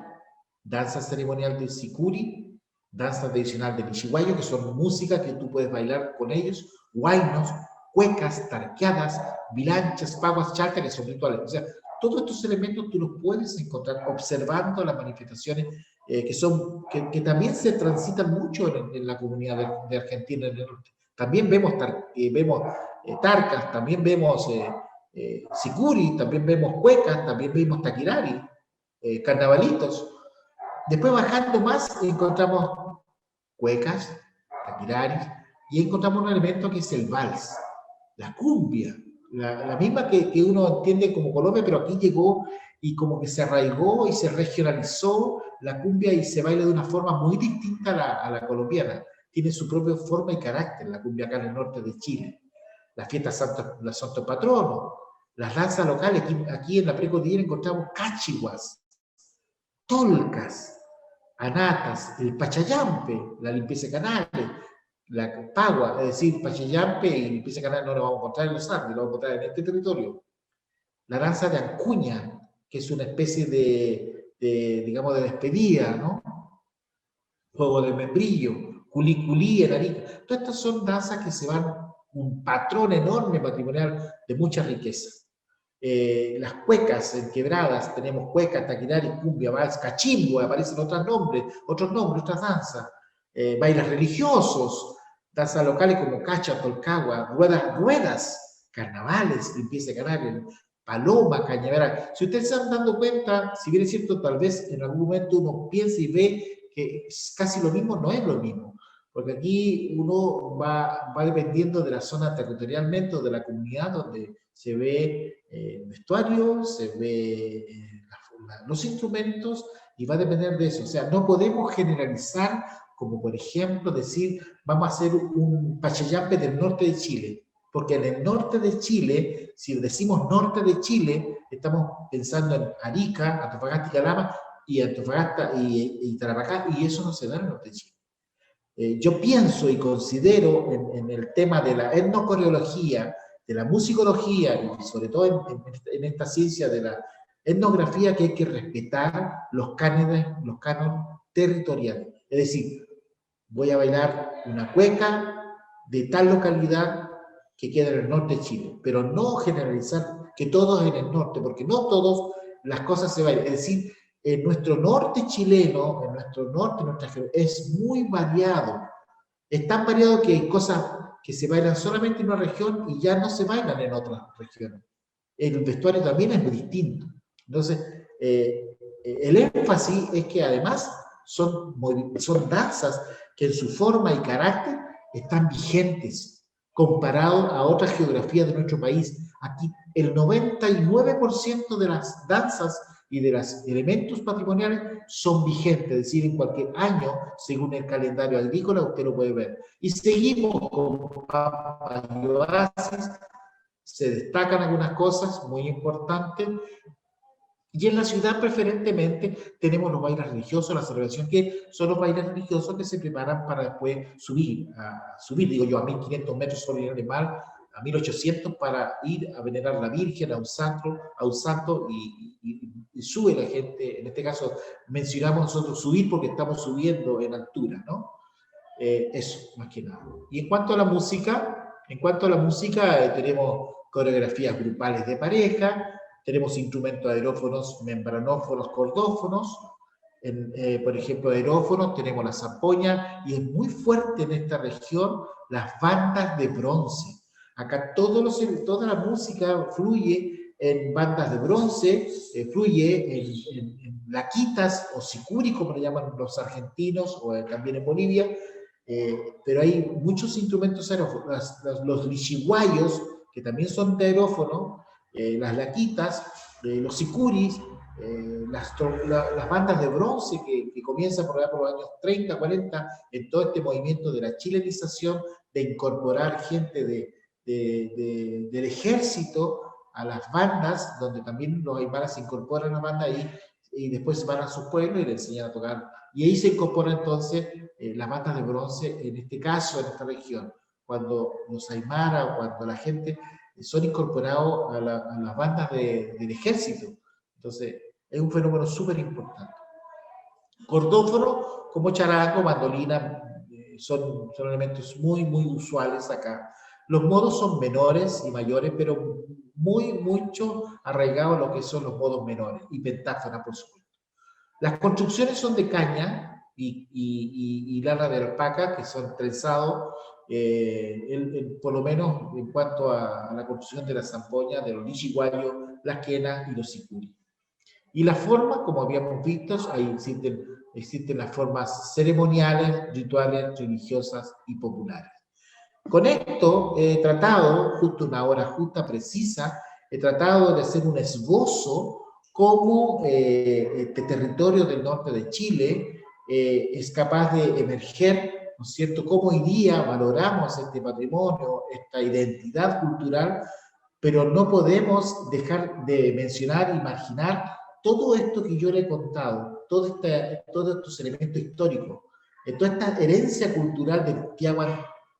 danza ceremonial del sicuri, danza tradicional del Ichiguayo, que son músicas que tú puedes bailar con ellos, huaynos, cuecas, tarqueadas, vilanchas, paguas, charcas, que son rituales. O sea, todos estos elementos tú los puedes encontrar observando las manifestaciones que también se transitan mucho en la comunidad de Argentina en el norte. También vemos tarcas, también vemos sicuri, también vemos cuecas, también vemos taquirari, carnavalitos. Después bajando más encontramos cuecas, taquiraris, y encontramos un elemento que es el vals, la cumbia, la misma que uno entiende como Colombia, pero aquí llegó y como que se arraigó y se regionalizó la cumbia y se baila de una forma muy distinta a la colombiana. Tiene su propia forma y carácter la cumbia acá en el norte de Chile. Las fiestas los santos patronos, las danzas locales, aquí en la precordillera encontramos cachiguas, tolcas, anatas, el pachayampe, la limpieza de canales, la pagua, es decir, pachayampe y limpieza de canales no lo vamos a encontrar en los Andes, lo vamos a encontrar en este territorio. La danza de Ancuña, que es una especie digamos, de despedida, ¿no? Juego de membrillo, culiculí en Arica. Todas estas son danzas que se van un patrón enorme patrimonial de mucha riqueza. Las cuecas en quebradas, tenemos cuecas, taquirari, cumbia, vals, cachimbo, aparecen otros nombres, otras danzas, bailes religiosos, danzas locales como cacha, tolcagua, ruedas, carnavales, limpieza de canales, paloma, cañaveral. Si ustedes se han dado cuenta, si bien es cierto, tal vez en algún momento uno piensa y ve que es casi lo mismo, no es lo mismo, porque aquí uno va dependiendo de la zona territorialmente o de la comunidad donde se ve el vestuario, se ve los instrumentos y va a depender de eso. O sea, no podemos generalizar como por ejemplo decir vamos a hacer un Pachayampe del norte de Chile, porque en el norte de Chile, si decimos norte de Chile, estamos pensando en Arica, Antofagasta y Calama, y Antofagasta y Tarapacá, y eso no se da en el norte de Chile. Yo pienso y considero en el tema de la etnocoreología, de la musicología y sobre todo en esta ciencia de la etnografía que hay que respetar los cánones territoriales. Es decir, voy a bailar una cueca de tal localidad que queda en el norte de Chile, pero no generalizar que todos en el norte, porque no todas las cosas se bailan. Es decir, en nuestro norte chileno, en nuestro norte, es muy variado. Es tan variado que hay cosas que se bailan solamente en una región y ya no se bailan en otras regiones. El vestuario también es muy distinto. Entonces, el énfasis es que además son danzas que en su forma y carácter están vigentes comparado a otras geografías de nuestro país. Aquí el 99% de las danzas y de los elementos patrimoniales son vigentes, es decir, en cualquier año, según el calendario agrícola, usted lo puede ver. Y seguimos con Pampa y Oasis, se destacan algunas cosas muy importantes, y en la ciudad preferentemente tenemos los bailes religiosos, la celebración, que son los bailes religiosos que se preparan para después subir, digo yo, a 1500 metros sobre el mar, a 1800 para ir a venerar a la Virgen, a un santo y sube la gente. En este caso mencionamos nosotros subir porque estamos subiendo en altura, ¿no? Eso, más que nada. Y en cuanto a la música, tenemos coreografías grupales de pareja, tenemos instrumentos aerófonos, membranófonos, cordófonos. Por ejemplo, aerófonos, tenemos la zampoña, y es muy fuerte en esta región las bandas de bronce. Acá toda la música fluye en bandas de bronce, fluye en laquitas o sicuri, como le llaman los argentinos, o también en Bolivia. Pero hay muchos instrumentos aerófonos, los lichiguayos, que también son de aerófono, las laquitas, los sicuris, las bandas de bronce que comienzan por los años 30, 40, en todo este movimiento de la chilenización, de incorporar gente del ejército a las bandas, donde también los aymaras se incorporan a la banda y después van a sus pueblos y le enseñan a tocar. Y ahí se incorporan entonces las bandas de bronce, en este caso, en esta región, cuando los aymaras o cuando la gente son incorporados a las bandas del ejército. Entonces, es un fenómeno súper importante. Cordófono, como charango, mandolina, son elementos muy, muy usuales acá. Los modos son menores y mayores, pero mucho arraigados a lo que son los modos menores, y pentáfona, por supuesto. Las construcciones son de caña y lana de alpaca, que son trenzados, por lo menos en cuanto a la construcción de la zampoña, de los lichiguayos, las quenas y los sicuri. Y las formas, como habíamos visto, ahí existen las formas ceremoniales, rituales, religiosas y populares. Con esto he tratado, justo una hora justa, precisa, he tratado de hacer un esbozo cómo este territorio del norte de Chile es capaz de emerger, ¿no es cierto?, cómo hoy día valoramos este patrimonio, esta identidad cultural, pero no podemos dejar de mencionar, imaginar todo esto que yo le he contado, todos estos elementos históricos, toda esta herencia cultural del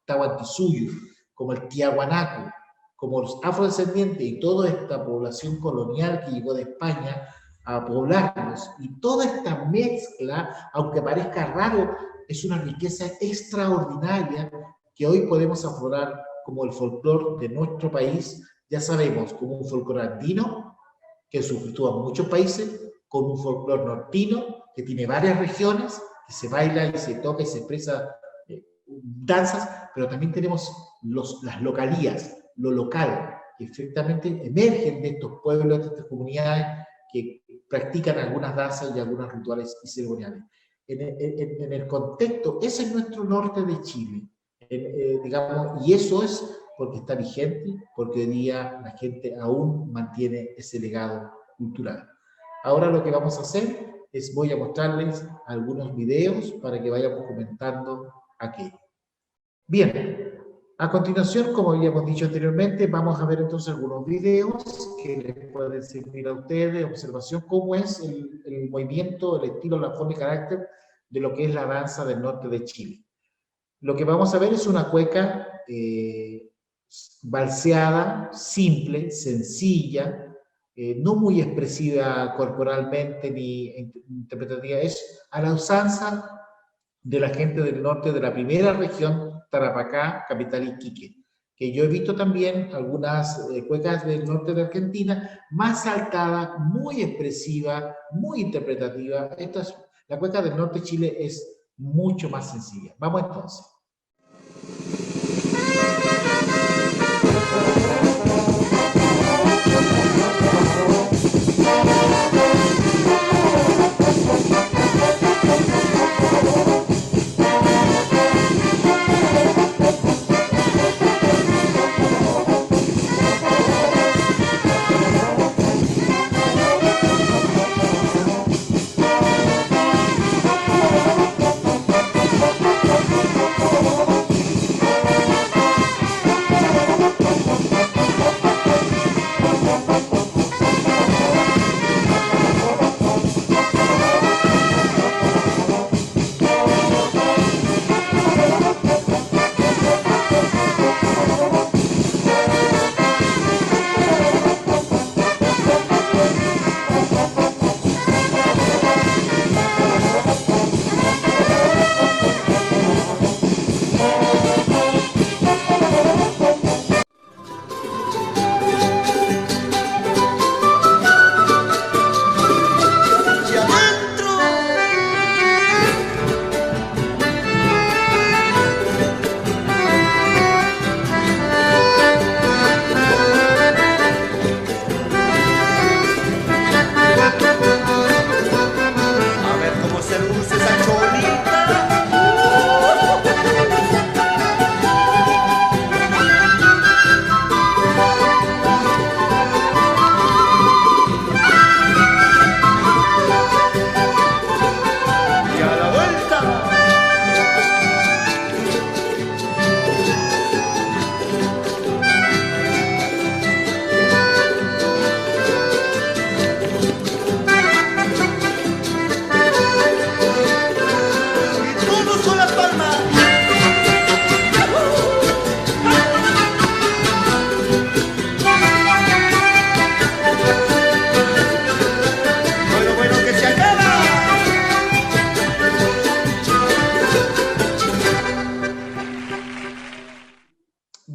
Tahuantinsuyo, como el Tiahuanaco, como los afrodescendientes y toda esta población colonial que llegó de España a poblarnos. Y toda esta mezcla, aunque parezca raro, es una riqueza extraordinaria que hoy podemos aflorar como el folclore de nuestro país. Ya sabemos, como un folclore andino, que subsistúa en muchos países, con un folclore nortino, que tiene varias regiones, que se baila y se toca y se expresa danzas, pero también tenemos las localías, lo local, que efectivamente emergen de estos pueblos, de estas comunidades que practican algunas danzas y algunos rituales y ceremoniales. en el contexto, ese es nuestro norte de Chile, digamos, y eso es porque está vigente, porque hoy día la gente aún mantiene ese legado cultural. Ahora lo que vamos a hacer es voy a mostrarles algunos videos para que vayamos comentando aquello. Bien, a continuación, como habíamos dicho anteriormente, vamos a ver entonces algunos videos que les pueden servir a ustedes de observación, cómo es el movimiento, el estilo, la forma y carácter de lo que es la danza del norte de Chile. Lo que vamos a ver es una cueca valseada, simple, sencilla, no muy expresiva corporalmente ni interpretativa, es a la usanza de la gente del norte de la primera región, Tarapacá, capital Iquique, que yo he visto también algunas cuecas del norte de Argentina, más saltada, muy expresiva, muy interpretativa. La cueca del norte de Chile es mucho más sencilla. Vamos entonces.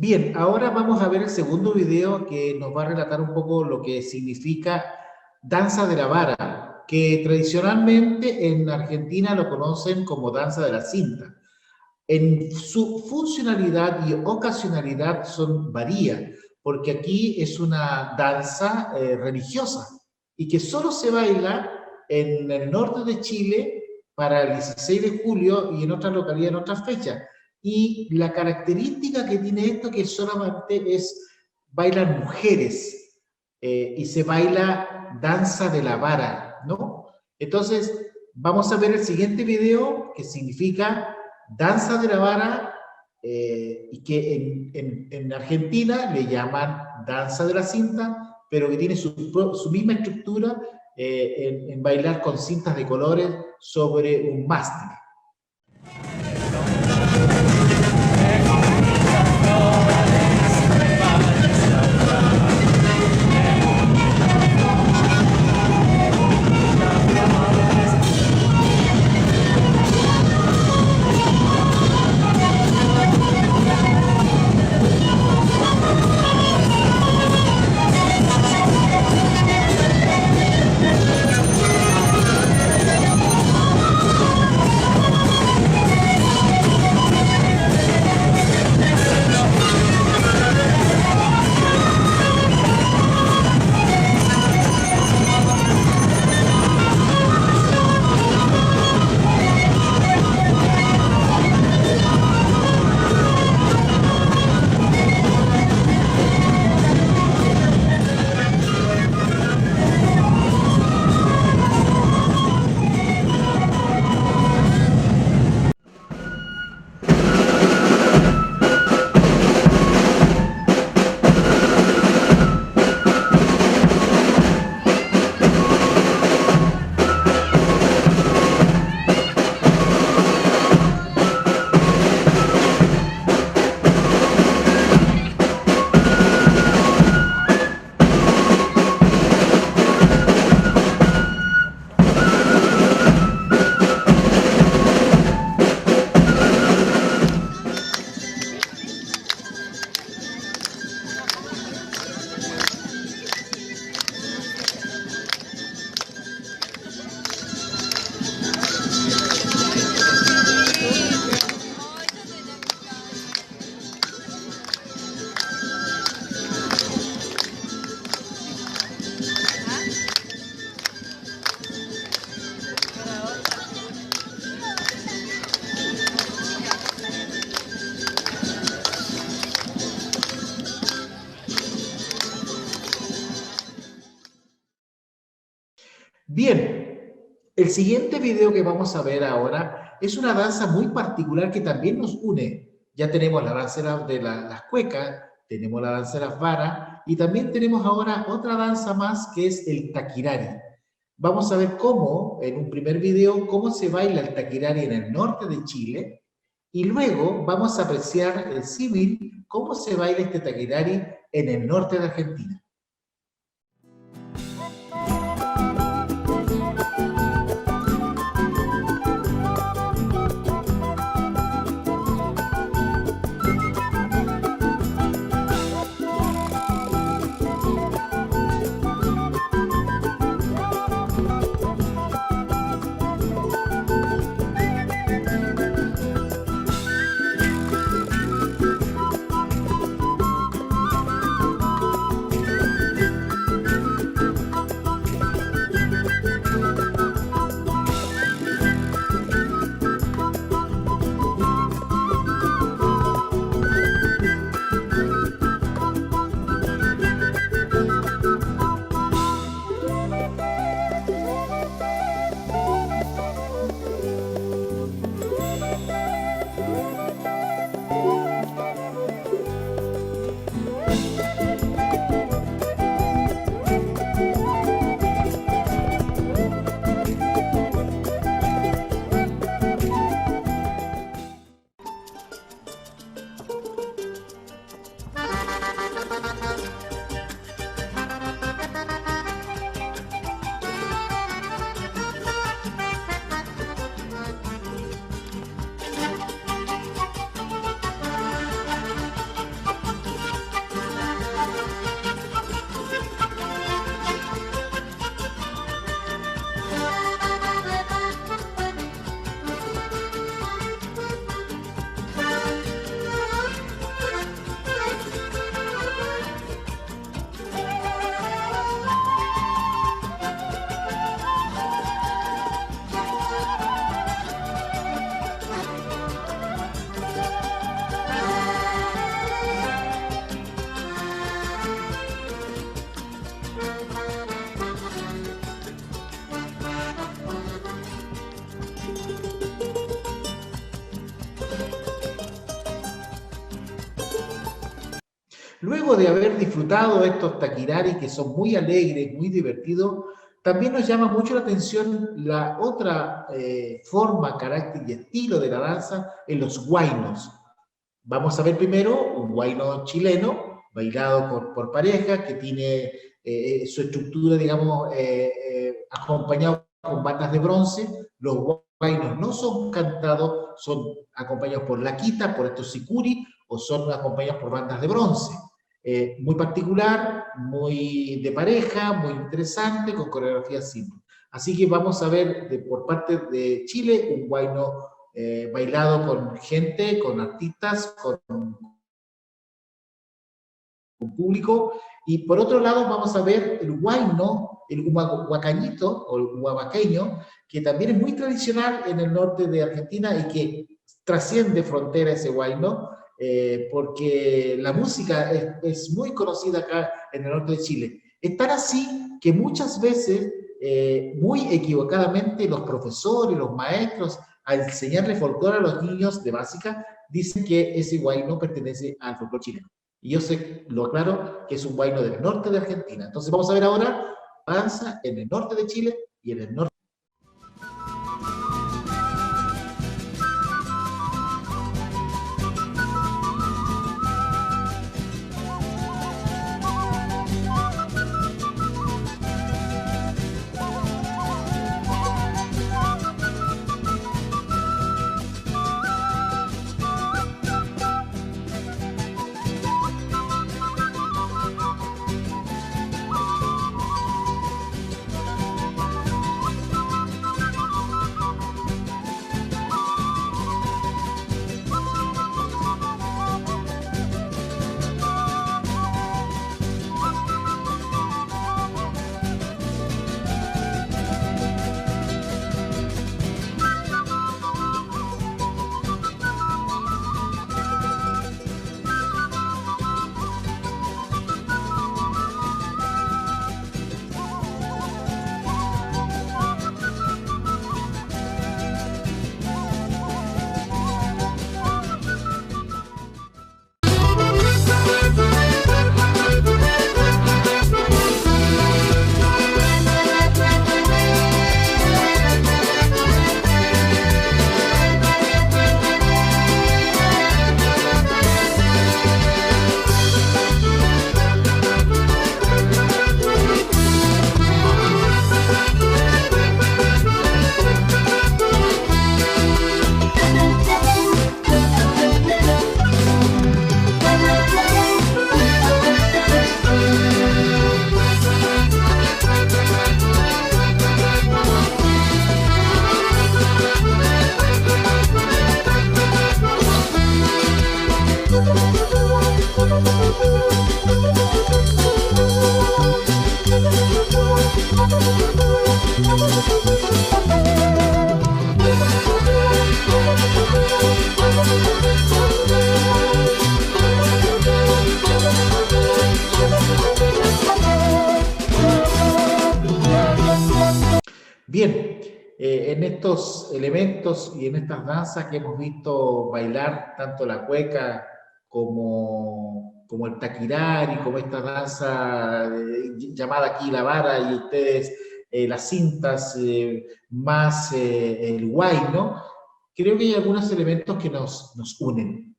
Bien, ahora vamos a ver el segundo video que nos va a relatar un poco lo que significa danza de la vara, que tradicionalmente en Argentina lo conocen como danza de la cinta. En su funcionalidad y ocasionalidad varía, porque aquí es una danza religiosa y que solo se baila en el norte de Chile para el 16 de julio y en otras localidades, en otras fechas. Y la característica que tiene esto que solamente bailan mujeres y se baila danza de la vara, ¿no? Entonces, vamos a ver el siguiente video que significa danza de la vara y que en Argentina le llaman danza de la cinta, pero que tiene su misma estructura en bailar con cintas de colores sobre un mástil. Bien, el siguiente video que vamos a ver ahora es una danza muy particular que también nos une. Ya tenemos la danza de las cuecas, tenemos la danza de las varas y también tenemos ahora otra danza más que es el taquirari. Vamos a ver cómo, en un primer video, cómo se baila el taquirari en el norte de Chile y luego vamos a apreciar el símil, cómo se baila este taquirari en el norte de Argentina. Luego de haber disfrutado estos taquirari que son muy alegres, muy divertidos, también nos llama mucho la atención la otra forma, carácter y estilo de la danza en los huaynos. Vamos a ver primero un huayno chileno, bailado por pareja, que tiene su estructura, digamos, acompañado con bandas de bronce. Los huaynos no son cantados, son acompañados por laquita, por estos sicuri, o son acompañados por bandas de bronce. Muy particular, muy de pareja, muy interesante, con coreografía simple. Así que vamos a ver por parte de Chile un huayno bailado con gente, con artistas, con público. Y por otro lado vamos a ver el huayno, el huacañito o el huabaqueño, que también es muy tradicional en el norte de Argentina y que trasciende fronteras ese huayno. Porque la música es muy conocida acá en el norte de Chile. Es tan así que muchas veces, muy equivocadamente, los profesores, los maestros, al enseñarle folclore a los niños de básica, dicen que ese huayno pertenece al folclore chileno. Y yo sé, lo aclaro, que es un huayno del norte de Argentina. Entonces vamos a ver ahora danza en el norte de Chile y en el norte. Bien, en estos elementos y en estas danzas que hemos visto bailar, tanto la cueca como el taquirari, como esta danza llamada aquí la vara y ustedes las cintas, más el guay, ¿no? Creo que hay algunos elementos que nos unen,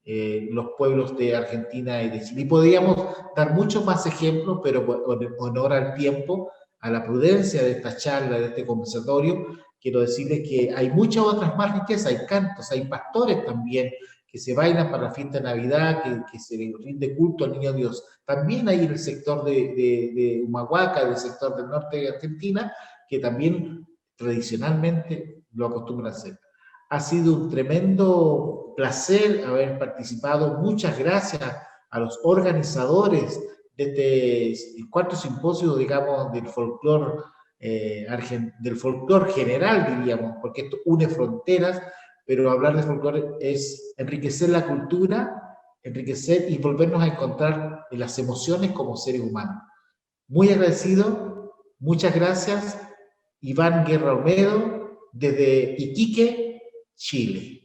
los pueblos de Argentina y de Chile. Y podríamos dar muchos más ejemplos, pero por honor al tiempo, a la prudencia de esta charla, de este conversatorio, quiero decirles que hay muchas otras más riquezas, hay cantos, hay pastores también que se bailan para la fiesta de Navidad, que se rinde culto al Niño Dios. También hay en el sector de Humahuaca, del sector del norte de Argentina, que también tradicionalmente lo acostumbran a hacer. Ha sido un tremendo placer haber participado. Muchas gracias a los organizadores de este cuarto simposio, digamos, del folclore general, diríamos, porque esto une fronteras, pero hablar de folclore es enriquecer la cultura, enriquecer y volvernos a encontrar en las emociones como seres humanos. Muy agradecido, muchas gracias, Iván Guerra Olmedo, desde Iquique, Chile.